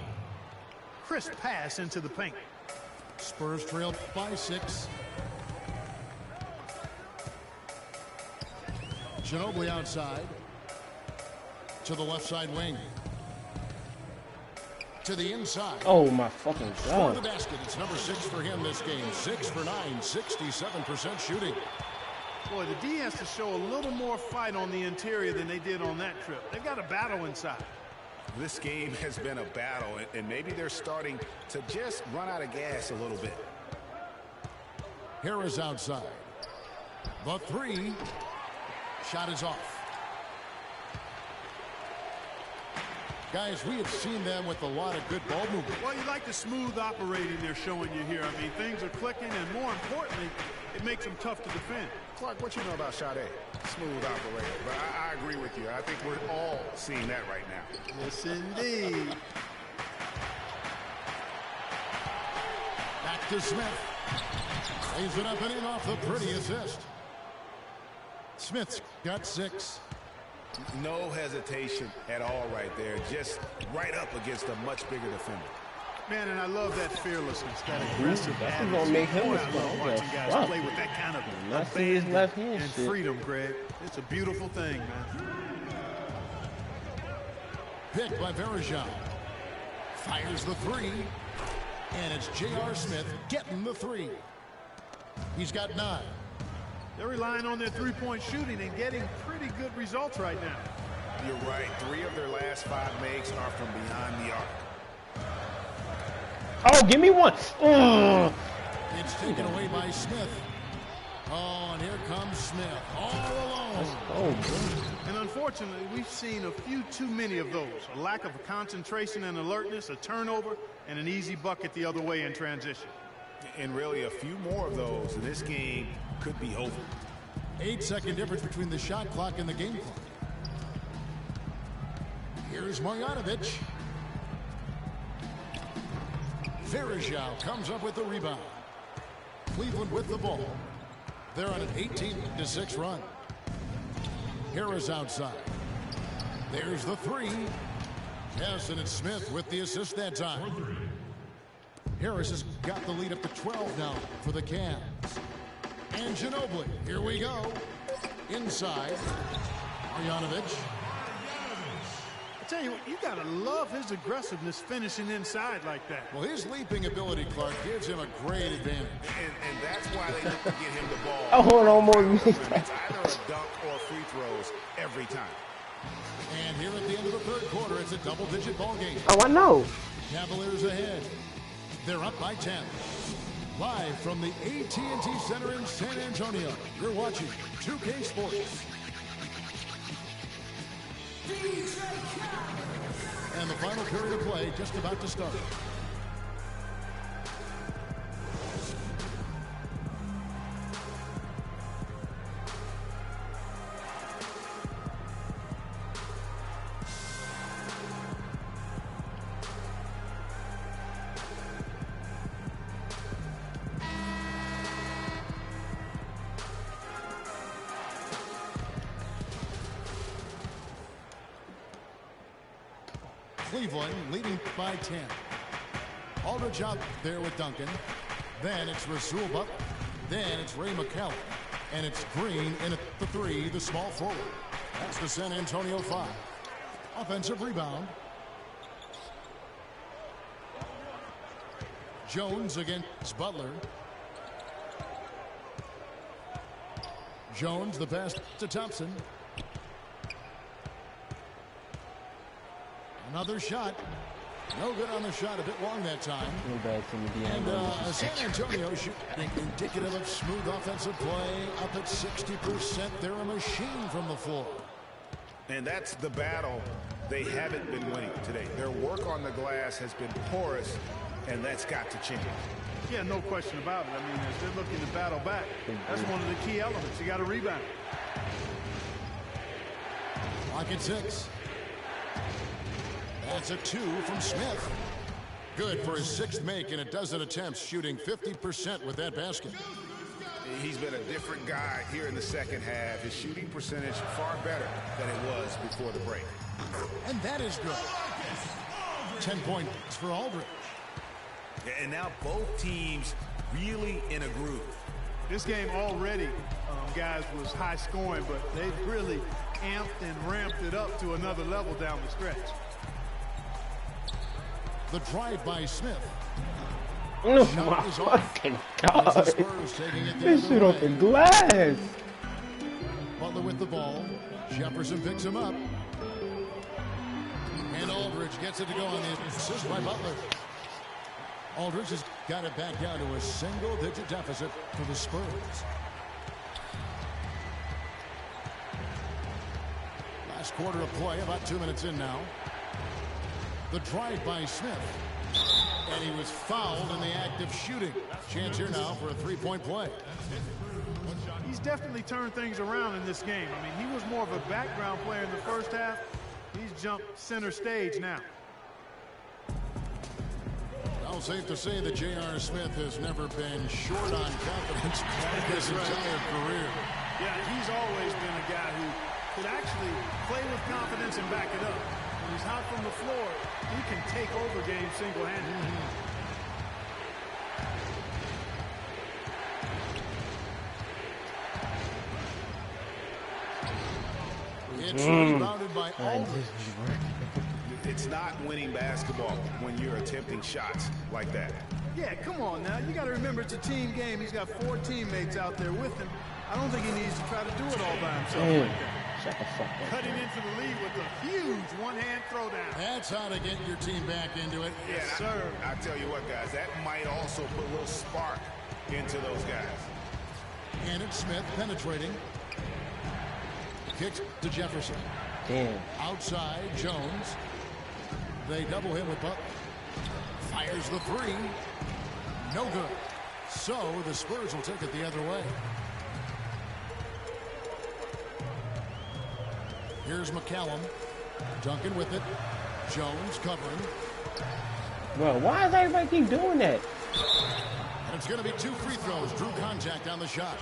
Crisp pass into the paint. Spurs trail by 6. Ginobili outside. To the left side wing. To the inside. Oh my fucking For the god. basket. It's number 6 for him this game. 6 for 9, 67% shooting. Boy, the D has to show a little more fight on the interior than they did on that trip. They've got a battle inside. This game has been a battle, and maybe they're starting to just run out of gas a little bit. Harris outside. The 3. Shot is off. Guys, we have seen them with a lot of good ball movement. Well, you like the smooth operating they're showing you here. I mean, things are clicking, and more importantly, it makes them tough to defend. Clark, what you know about Sade? Smooth operator. But I agree with you. I think we're all seeing that right now. Yes, indeed. Back to Smith. Lays it up and in off the pretty assist. Smith's got 6. No hesitation at all right there. Just right up against a much bigger defender. Man, and I love that fearlessness, that aggressive That's attitude. gonna make him Boy, a I love smart watching guy. guys Wow. play with that kind of Not see his abandon left hand and shit. freedom, Greg. It's a beautiful thing, man. Picked by Varejao. Fires the 3. And it's J.R. Smith getting the 3. He's got 9. They're relying on their three-point shooting and getting pretty good results right now. You're right. 3 of their last 5 makes are from behind the arc. Oh, give me one. Oh. It's taken away by Smith. Oh, and here comes Smith all alone. Oh, And unfortunately, we've seen a few too many of those. A lack of concentration and alertness, a turnover, and an easy bucket the other way in transition. And really, a few more of those, and this game could be over. 8-second difference between the shot clock and the game clock. Here's Marjanovic. Varejao comes up with the rebound. Cleveland with the ball. They're on an 18-6 run. Harris outside. There's the 3. Yes, and it's Smith with the assist that time. Harris has got the lead up to 12 now for the Cavs. And Ginobili, here we go. Inside, Marjanovic. I tell you what, you gotta love his aggressiveness finishing inside like that. Well, his leaping ability, Clark, gives him a great advantage. And that's why they look to get him the ball. I hold almost missed It's that. either a dunk or free throws every time. And here at the end of the third quarter, it's a double-digit ball game. Oh, I know. Cavaliers ahead. They're up by 10. Live from the AT&T Center in San Antonio, you're watching 2K Sports. And the final period of play just about to start. Cleveland leading by 10. Aldridge out there with Duncan. Then it's Rasul Butler. Then it's Ray McCallum. And it's Green in at the 3, the small forward. That's the San Antonio 5. Offensive rebound. Jones against Butler. Jones, the pass to Thompson. Another shot. No good on the shot. A bit long that time. And San Antonio shooting indicative of smooth offensive play. Up at 60%. They're a machine from the floor. And that's the battle they haven't been winning today. Their work on the glass has been porous, and that's got to change. Yeah, no question about it. I mean, as they're looking to battle back, that's one of the key elements. You got to rebound. Clock at 6. That's a 2 from Smith. Good for his 6th make in a dozen attempts, shooting 50% with that basket. He's been a different guy here in the second half. His shooting percentage far better than it was before the break. And that is good. 10 points for Aldridge. And now both teams really in a groove. This game already, guys, was high scoring, but they've really amped and ramped it up to another level down the stretch. The drive by Smith. Oh my fucking God. This shit off the glass. Butler with the ball. Jefferson picks him up. And Aldridge gets it to go on the assist by Butler. Aldridge has got it back down to a single-digit deficit for the Spurs. Last quarter of play, about 2 minutes in now. The drive by Smith. And he was fouled in the act of shooting. Chance here now for a three-point play. He's definitely turned things around in this game. I mean, he was more of a background player in the first half. He's jumped center stage now. Well, safe to say that J.R. Smith has never been short on confidence his entire career. Yeah, he's always been a guy who could actually play with confidence and back it up. When he's hot from the floor, he can take over games single-handedly. It's rebounded by Aldridge. It's not winning basketball when you're attempting shots like that. Yeah, come on now. You got to remember it's a team game. He's got 4 teammates out there with him. I don't think he needs to try to do it all by himself like that. Shut the fuck up. Cutting into the lead with a huge one-hand throwdown. That's how to get your team back into it. Yes, sir. I tell you what, guys, that might also put a little spark into those guys. And it's Smith penetrating. Kicks to Jefferson. Damn. Outside, Jones. They double him with Butler. Fires the 3. No good. So the Spurs will take it the other way. Here's McCallum. Duncan with it. Jones covering. Bro, why does everybody keep doing that? And it's going to be 2 free throws. Drew contact on the shot.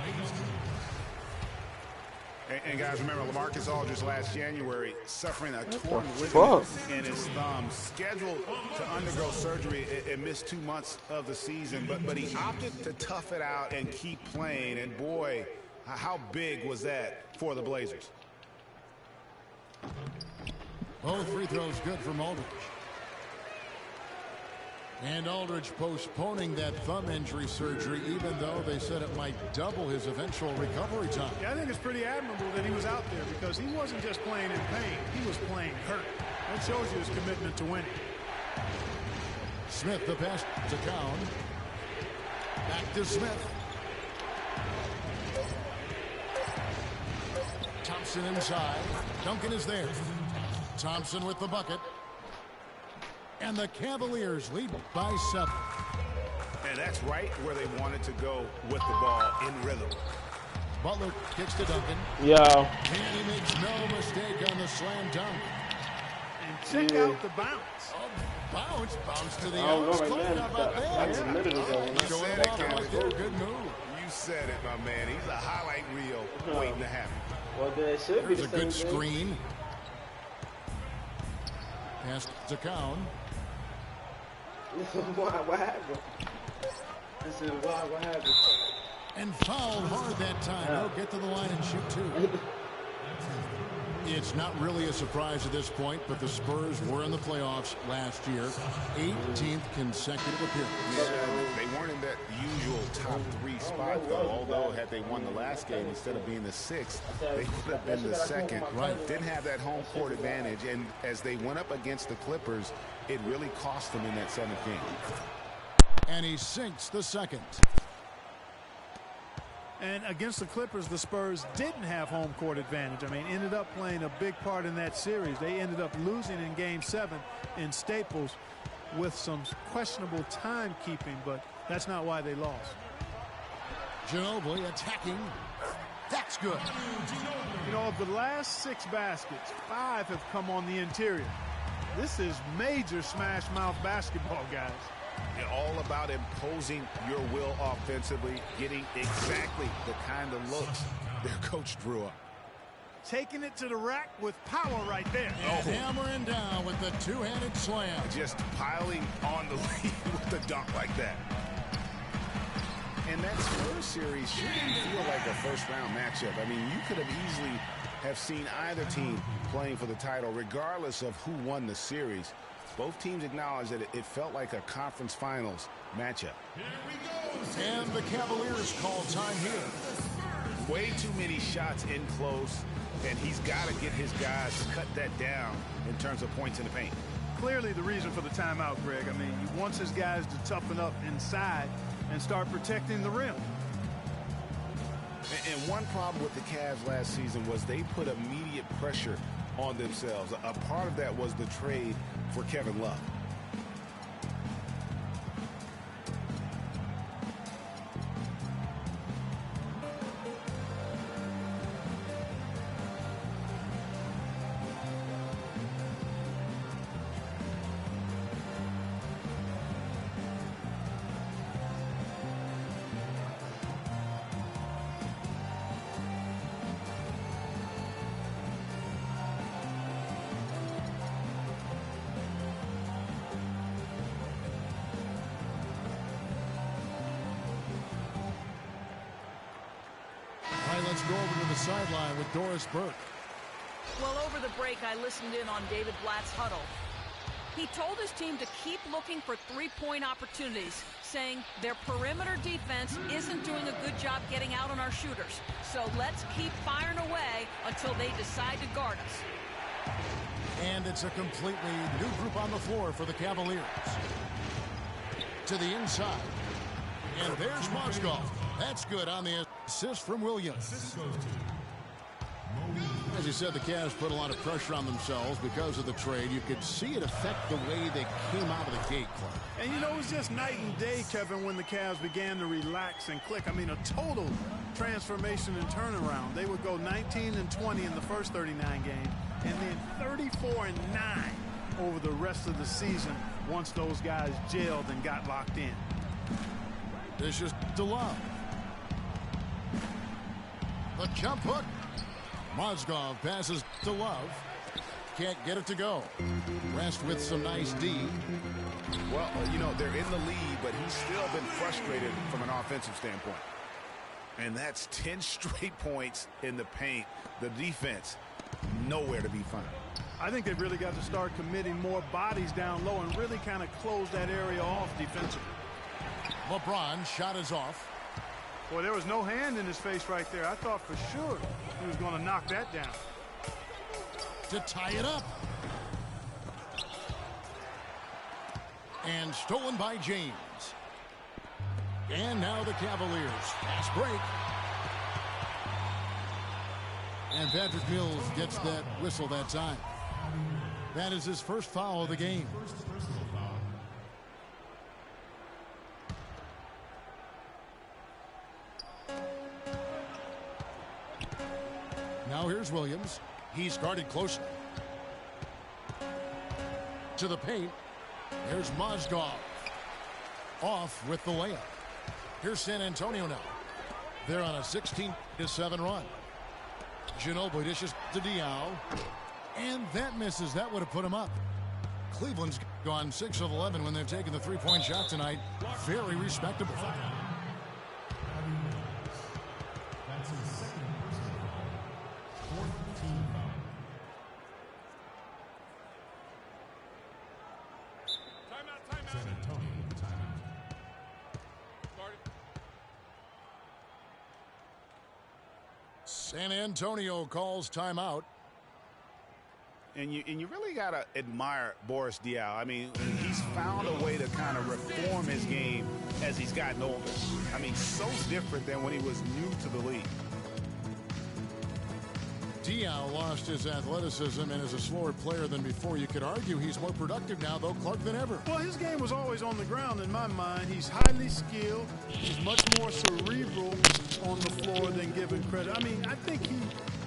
And guys, remember, LaMarcus Aldridge last January suffering a torn ligament in his thumb, scheduled to undergo surgery and missed 2 months of the season. But he opted to tough it out and keep playing. And boy, how big was that for the Blazers? Both free throws good from Aldridge. And Aldridge postponing that thumb injury surgery, even though they said it might double his eventual recovery time. Yeah, I think it's pretty admirable that he was out there because he wasn't just playing in pain. He was playing hurt. That shows you his commitment to winning. Smith, the pass to Cowan. Back to Smith. Thompson inside. Duncan is there. Thompson with the bucket. And the Cavaliers lead by 7. And that's right where they wanted to go with the ball in rhythm. Butler kicks to Duncan. Yo. And he makes no mistake on the slam dunk. And check out the bounce. Oh, bounce to the outs. That's a minute ago. You said it, Kevin. Good move. You said it, my man. He's a highlight reel waiting to happen. Well, there should be There's a good screen. Pass to Cowan. What happened? This is what happened. And fouled hard that time. He'll get to the line and shoot two. It's not really a surprise at this point, but the Spurs were in the playoffs last year. 18th consecutive appearance. They weren't in that usual top 3 spot, though, although had they won the last game, instead of being the 6th, they would have been the 2nd. Right. Didn't have that home court advantage, and as they went up against the Clippers, it really cost them in that 7th game. And he sinks the second. And against the Clippers, the Spurs didn't have home court advantage. I mean, ended up playing a big part in that series. They ended up losing in Game 7 in Staples with some questionable timekeeping, but that's not why they lost. Ginobili attacking. That's good. You know, of the last 6 baskets, 5 have come on the interior. This is major smash mouth basketball, guys. All about imposing your will offensively, getting exactly the kind of looks their coach drew up. Taking it to the rack with power right there. And hammering down with the two-handed slam. Just piling on the lead with a dunk like that. And that Spurs series shouldn't feel like a first-round matchup. I mean, you could have easily have seen either team playing for the title, regardless of who won the series. Both teams acknowledge that it felt like a conference finals matchup. And the Cavaliers call time here. Way too many shots in close, and he's got to get his guys to cut that down in terms of points in the paint. Clearly the reason for the timeout, Greg. I mean, he wants his guys to toughen up inside and start protecting the rim. And one problem with the Cavs last season was they put immediate pressure on themselves. A part of that was the trade for Kevin Love. Let's go over to the sideline with Doris Burke. Well, over the break, I listened in on David Blatt's huddle. He told his team to keep looking for three-point opportunities, saying their perimeter defense isn't doing a good job getting out on our shooters. So let's keep firing away until they decide to guard us. And it's a completely new group on the floor for the Cavaliers. To the inside. And there's Mozgov. That's good on the assist from Williams. As you said, the Cavs put a lot of pressure on themselves because of the trade. You could see it affect the way they came out of the gate, Clark. And, you know, it was just night and day, Kevin, when the Cavs began to relax and click. I mean, a total transformation and turnaround. They would go 19-20 in the first 39 games, and then 34-9 over the rest of the season once those guys gelled and got locked in. This is to Love. The jump hook. Mozgov passes to Love. Can't get it to go. Rest with some nice D. Well, you know, they're in the lead, but he's still been frustrated from an offensive standpoint. And that's 10 straight points in the paint. The defense, nowhere to be found. I think they've really got to start committing more bodies down low and really kind of close that area off defensively. LeBron shot is off. Boy, there was no hand in his face right there. I thought for sure he was going to knock that down. To tie it up. And stolen by James. And now the Cavaliers. Fast break. And Patrick Mills gets that whistle that time. That is his first foul of the game. Now here's Williams. He's guarded closely. To the paint. There's Mozgov. Off with the layup. Here's San Antonio now. They're on a 16-7 run. Ginobili dishes to Diaw. And that misses. That would have put him up. Cleveland's gone 6 of 11 when they're taking the three-point shot tonight. Very respectable. San Antonio calls timeout. And you really got to admire Boris Diaw. I mean, he's found a way to kind of reform his game as he's gotten older. I mean, so different than when he was new to the league. Diaw lost his athleticism and is a slower player than before. You could argue he's more productive now, though, Clark, than ever. Well, his game was always on the ground in my mind. He's highly skilled. He's much more cerebral on the floor than given credit. I mean, I think he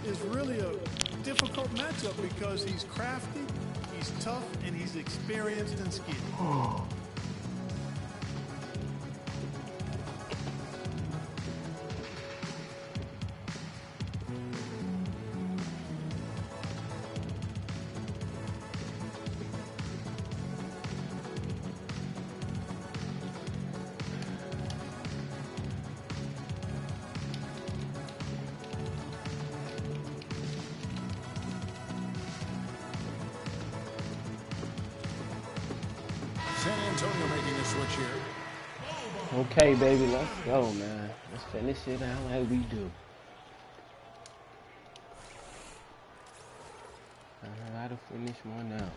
is really a difficult matchup because he's crafty, he's tough, and he's experienced and skilled. San Antonio making a switch here. Okay, baby, let's go, man. Let's finish it out like we do. I gotta finish one out.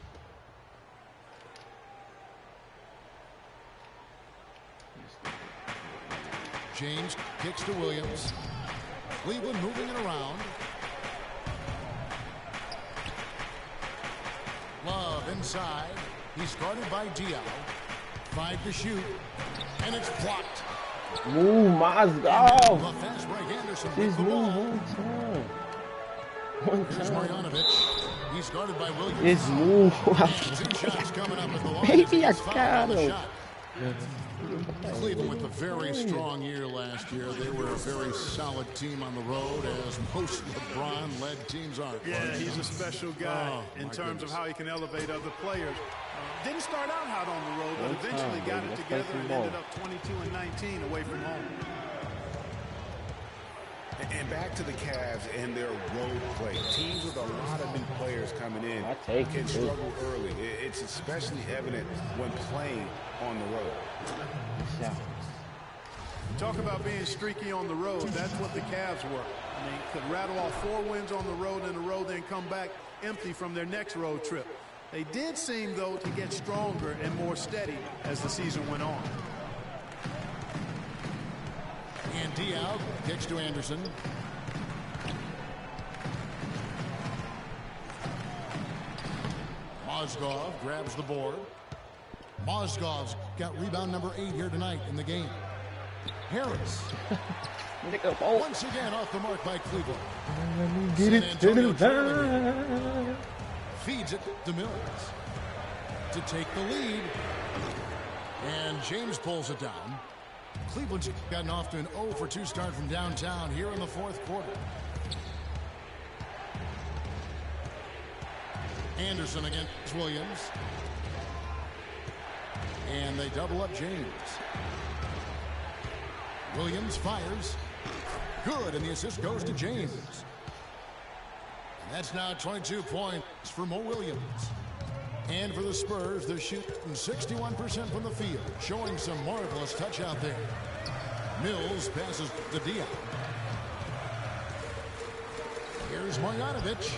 James kicks to Williams. Cleveland moving it around. Love inside. He's guarded by Diaw. 5 to shoot. And it's blocked. Move, Mozgov. The fast break, Anderson. Just move one time. Here's Marjanovic. He's guarded by Williams. Just move. 2 shots coming up at the line. Baby, I got him. Cleveland with a very strong year last year. They were a very solid team on the road, as most LeBron-led teams are. Yeah, he's a special guy in terms of how he can elevate other players. Didn't start out hot on the road, but eventually got it together and ended up 22-19 away from home. And back to the Cavs and their road play. Teams with a lot of new players coming in can struggle early. It's especially evident when playing on the road. Yeah. Talk about being streaky on the road. That's what the Cavs were. I mean, could rattle off 4 wins on the road in a row, then come back empty from their next road trip. They did seem, though, to get stronger and more steady as the season went on. And Diaw kicks to Anderson. Mozgov grabs the board. Mozgov's got rebound number 8 here tonight in the game. Harris. Once again off the mark by Cleveland. Get it to the line. Feeds it to Mills to take the lead. And James pulls it down. Cleveland's gotten off to an 0 for 2 start from downtown here in the 4th quarter. Anderson against Williams. And they double up James. Williams fires. Good, and the assist goes to James. And that's now 22 points for Mo Williams. And for the Spurs, they're shooting 61% from the field, showing some marvelous touch out there. Mills passes to Diaw. Here's Marjanovic.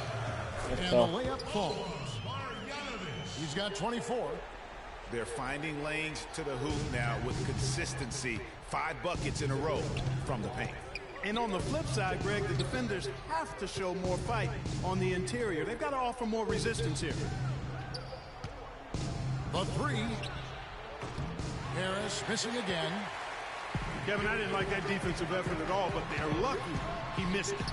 And the layup falls. He's got 24. They're finding lanes to the hoop now with consistency. 5 buckets in a row from the paint. And on the flip side, Greg, the defenders have to show more fight on the interior. They've got to offer more resistance here. The 3. Harris missing again. Kevin, I didn't like that defensive effort at all, but they're lucky he missed it.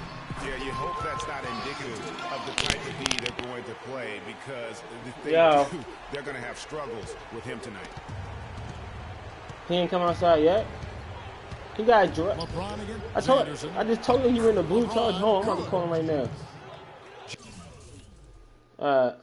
Yeah, you hope that's not indicative of the type of D they're going to play, because they're going to have struggles with him tonight. He ain't come outside yet. He got drunk. I just told him you were in the blue charge home. I'm about to call him right now.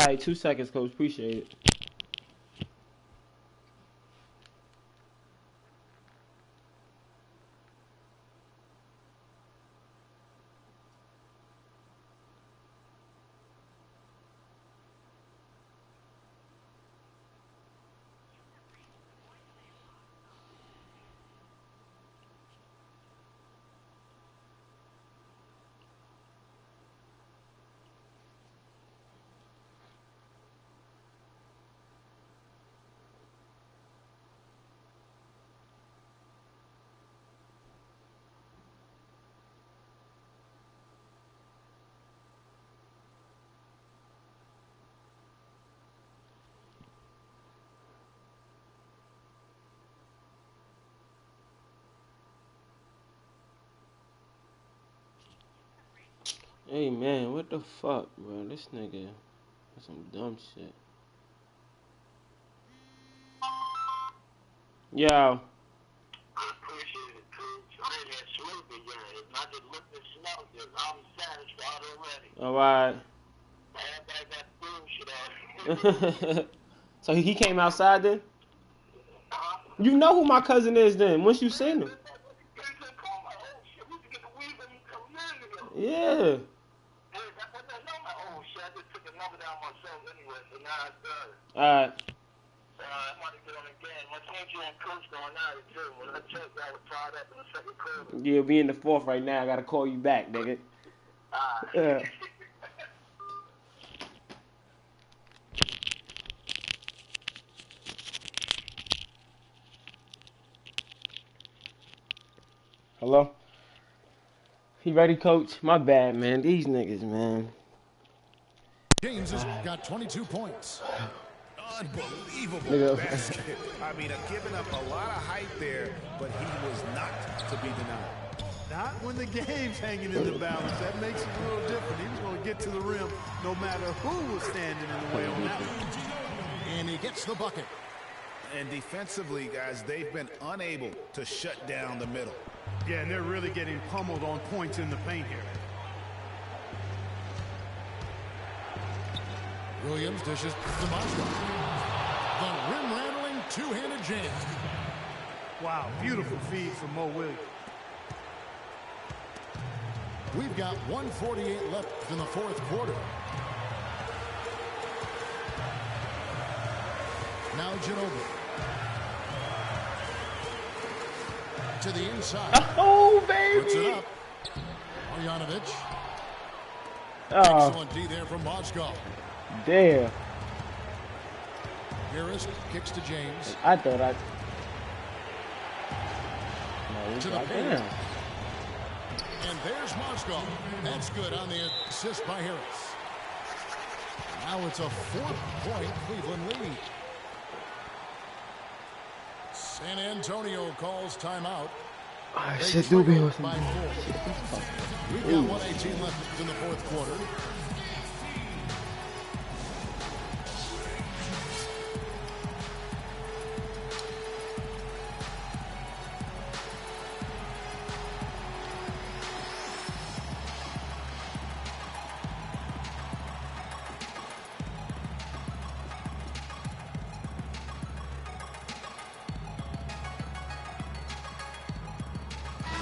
right, 2 seconds, coach. Appreciate it. Hey man, what the fuck, bro? This nigga is some dumb shit. Yo. I appreciate it, Coach. I ain't had smoothie yet. Not just looking at smell it. I'm satisfied already. Alright. Everybody got food shit out. So he came outside then? You know who my cousin is then, once you seen him. Yeah. Alright. I'm about to get on the game. I think you and Coach going out of too. When I checked, I was tied up in the second quarter. Yeah, we in the fourth right now. I gotta call you back, nigga. Yeah. Hello? He ready, coach? My bad, man. These niggas, man. James has got 22 points. Unbelievable basket. I mean, giving up a lot of height there, but he was not to be denied. Not when the game's hanging in the balance. That makes it a little different. He was going to get to the rim no matter who was standing in the way on that one. And he gets the bucket. And defensively, guys, they've been unable to shut down the middle. Yeah, and they're really getting pummeled on points in the paint here. Williams dishes to Moscow. The rim-rattling two-handed jam. Wow, beautiful feed from Mo Williams. We've got 1:48 left in the fourth quarter. Now Ginobili. To the inside. Oh, baby! Puts it up. Marjanovic. Oh, Excellent D there from Moscow. damn. Harris kicks to James. I thought I... No, To the he's paint. down. And there's Moscow. That's good on the assist by Harris. Now it's a 4-point Cleveland lead. San Antonio calls timeout. Oh, They shit, do be trail with by some... 4. We've got 1:18 left in the fourth quarter.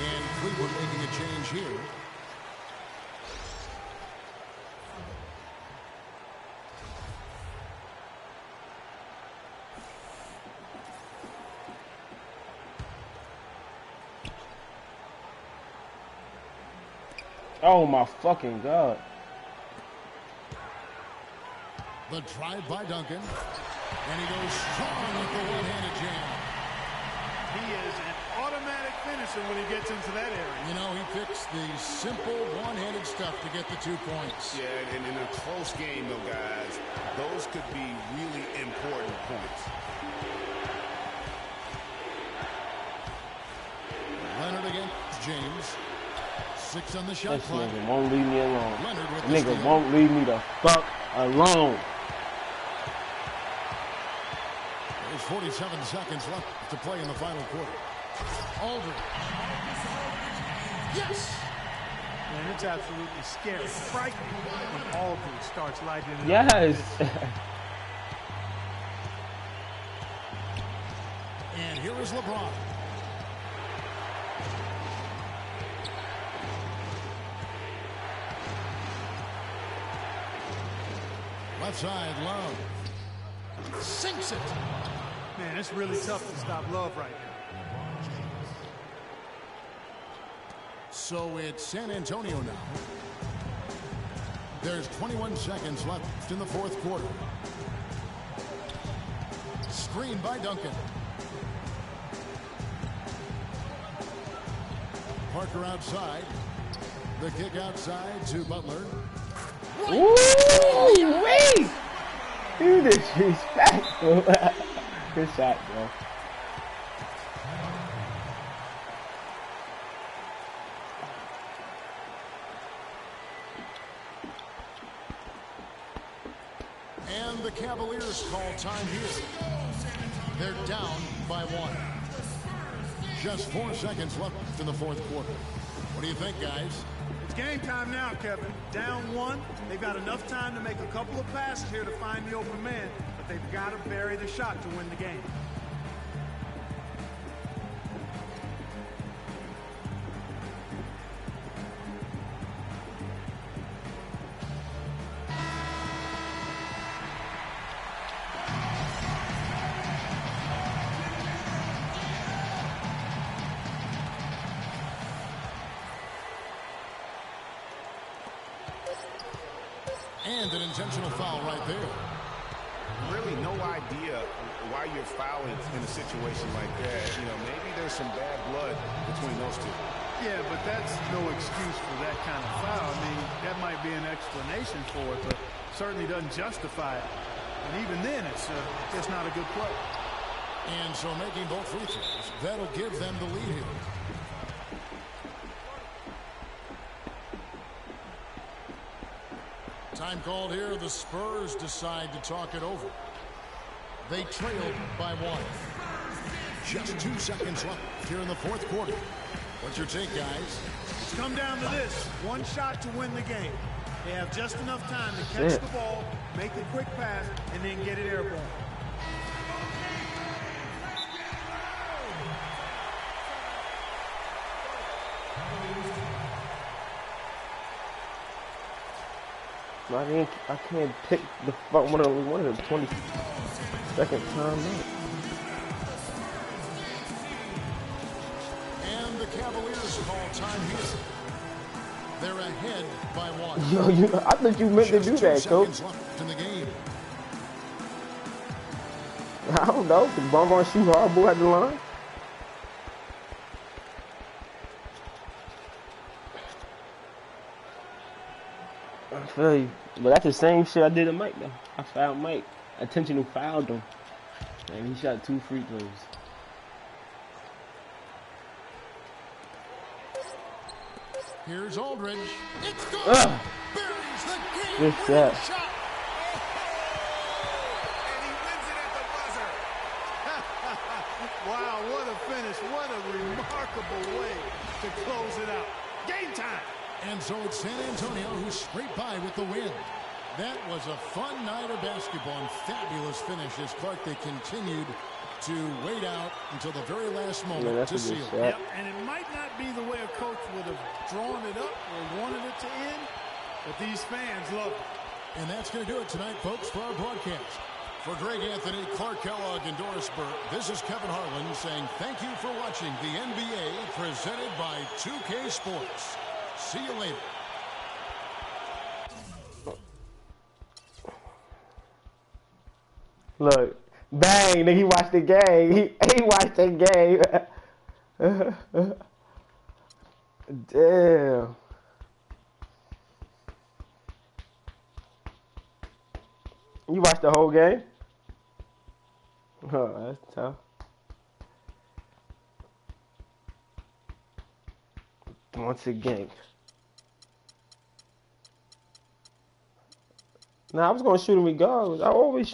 And Cleveland making a change here. Oh, my fucking God. The drive by Duncan. And he goes strong with the one-handed jam. He is an automatic finisher when he gets into that area. You know, he picks the simple one-handed stuff to get the 2 points. Yeah, and in a close game, though, guys, those could be really important points. Leonard against James. 6 on the shot This clock. nigga won't leave me alone. Leonard with the Nigga steal. won't leave me the fuck alone. There's 47 seconds left to play in the final quarter. Aldridge. Yes! And it's absolutely scary, frightening when Aldridge starts lighting it up. Yes. And here is LeBron. Left side, Love. Sinks it. Man, it's really tough to stop Love right now. So it's San Antonio now. There's 21 seconds left in the fourth quarter. Screen by Duncan. Parker outside. The kick outside to Butler. Ooh, wait! You disrespectful. Good shot, bro. And the Cavaliers call time here. They're down by 1. Just 4 seconds left in the fourth quarter. What do you think, guys? It's game time now, Kevin. Down 1. They've got enough time to make a couple of passes here to find the open man, but they've got to bury the shot to win the game. And an intentional foul right there. Really no idea why you're fouling in a situation like that. You know, maybe there's some bad blood between those two. Yeah, but that's no excuse for that kind of foul. I mean, that might be an explanation for it, but certainly doesn't justify it. And even then, it's not a good play. And so making both free throws, that'll give them the lead here. Time called here. The Spurs decide to talk it over. They trailed by 1. Just 2 seconds left here in the fourth quarter. What's your take, guys? It's come down to this. One shot to win the game. They have just enough time to catch the ball, make a quick pass, and then get it airborne. I can't pick the one of the 22nd time out. And the Cavaliers call time here. They're ahead by 1. Yo, I thought you meant to do that, coach. Left in the game. I don't know. The ball gonna shoot hard, boy, at the line. I feel you. But that's the same shit I did to Mike, though. I fouled Mike. Intentional fouled him. And he shot 2 free throws. Here's Aldridge. It's good. Buries the game. Good shot. And he wins it at the buzzer. Wow, what a finish. What a remarkable way to close it out. Game time. And so it's San Antonio who scraped by with the win. That was a fun night of basketball and fabulous finish as Clark, they continued to wait out until the very last moment to seal it. Yep, and it might not be the way a coach would have drawn it up or wanted it to end, but these fans love it. And that's going to do it tonight, folks, for our broadcast. For Greg Anthony, Clark Kellogg, and Doris Burke, this is Kevin Harlan saying thank you for watching the NBA presented by 2K Sports. See you later. Look, bang, nigga, he watched the game. He watched the game. Damn. You watched the whole game? Oh, that's tough. Once again. Nah, I was gonna shoot him regardless.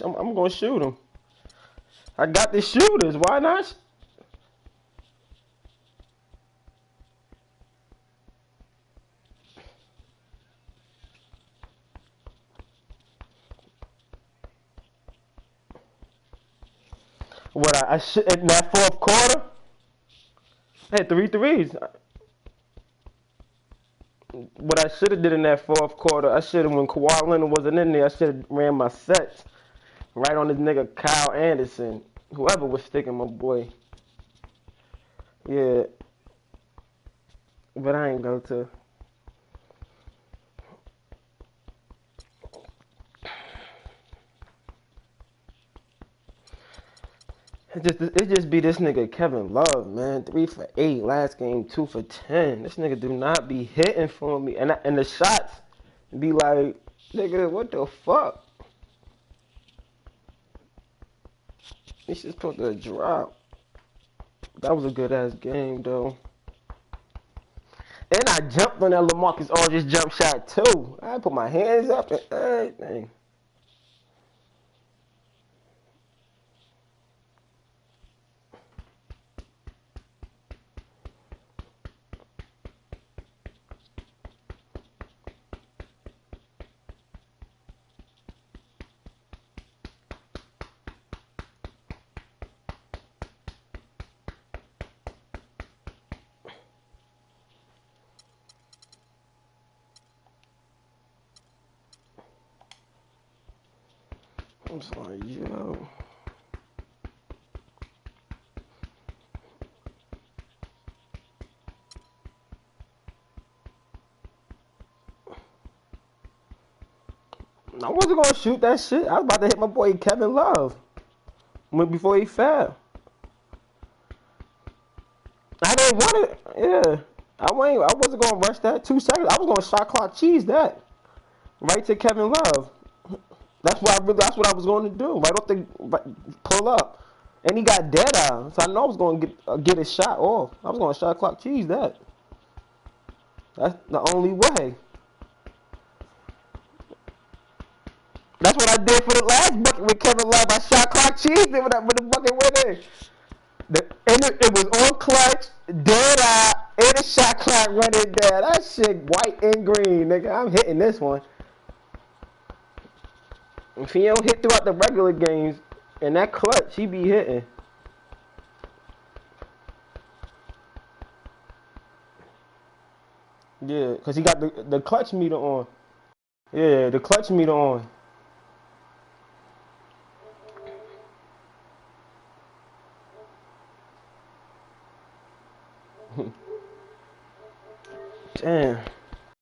I'm gonna shoot him. I got the shooters. Why not? What I should in that fourth quarter, I had 3 threes. What I should have did in that fourth quarter, I should have when Kawhi Leonard wasn't in there, I should have ran my sets right on this nigga Kyle Anderson, whoever was sticking my boy. Yeah, but I ain't go to. It just be this nigga Kevin Love, man. 3 for 8 last game, 2 for 10. This nigga do not be hitting for me, and the shots be like, nigga, what the fuck? He's just supposed to drop. That was a good ass game though. And I jumped on that LaMarcus Aldridge jump shot too. I put my hands up and everything. I'm sorry, yo. I wasn't gonna shoot that shit. I was about to hit my boy Kevin Love before he fell. I didn't want it. Yeah, I wasn't gonna rush that 2 seconds. I was gonna shot clock cheese that right to Kevin Love. That's what I was going to do. Right off the pull up, and he got dead eye, so I know I was going to get his shot off. I was going to shot clock cheese that. That's the only way. That's what I did for the last bucket with Kevin Love. I shot clock cheese it when the bucket went in. It was on clutch, dead eye, and the shot clock running down. That shit white and green, nigga. I'm hitting this one. If he don't hit throughout the regular games, in that clutch, he be hitting. Yeah, because he got the clutch meter on. Yeah, the clutch meter on. Damn.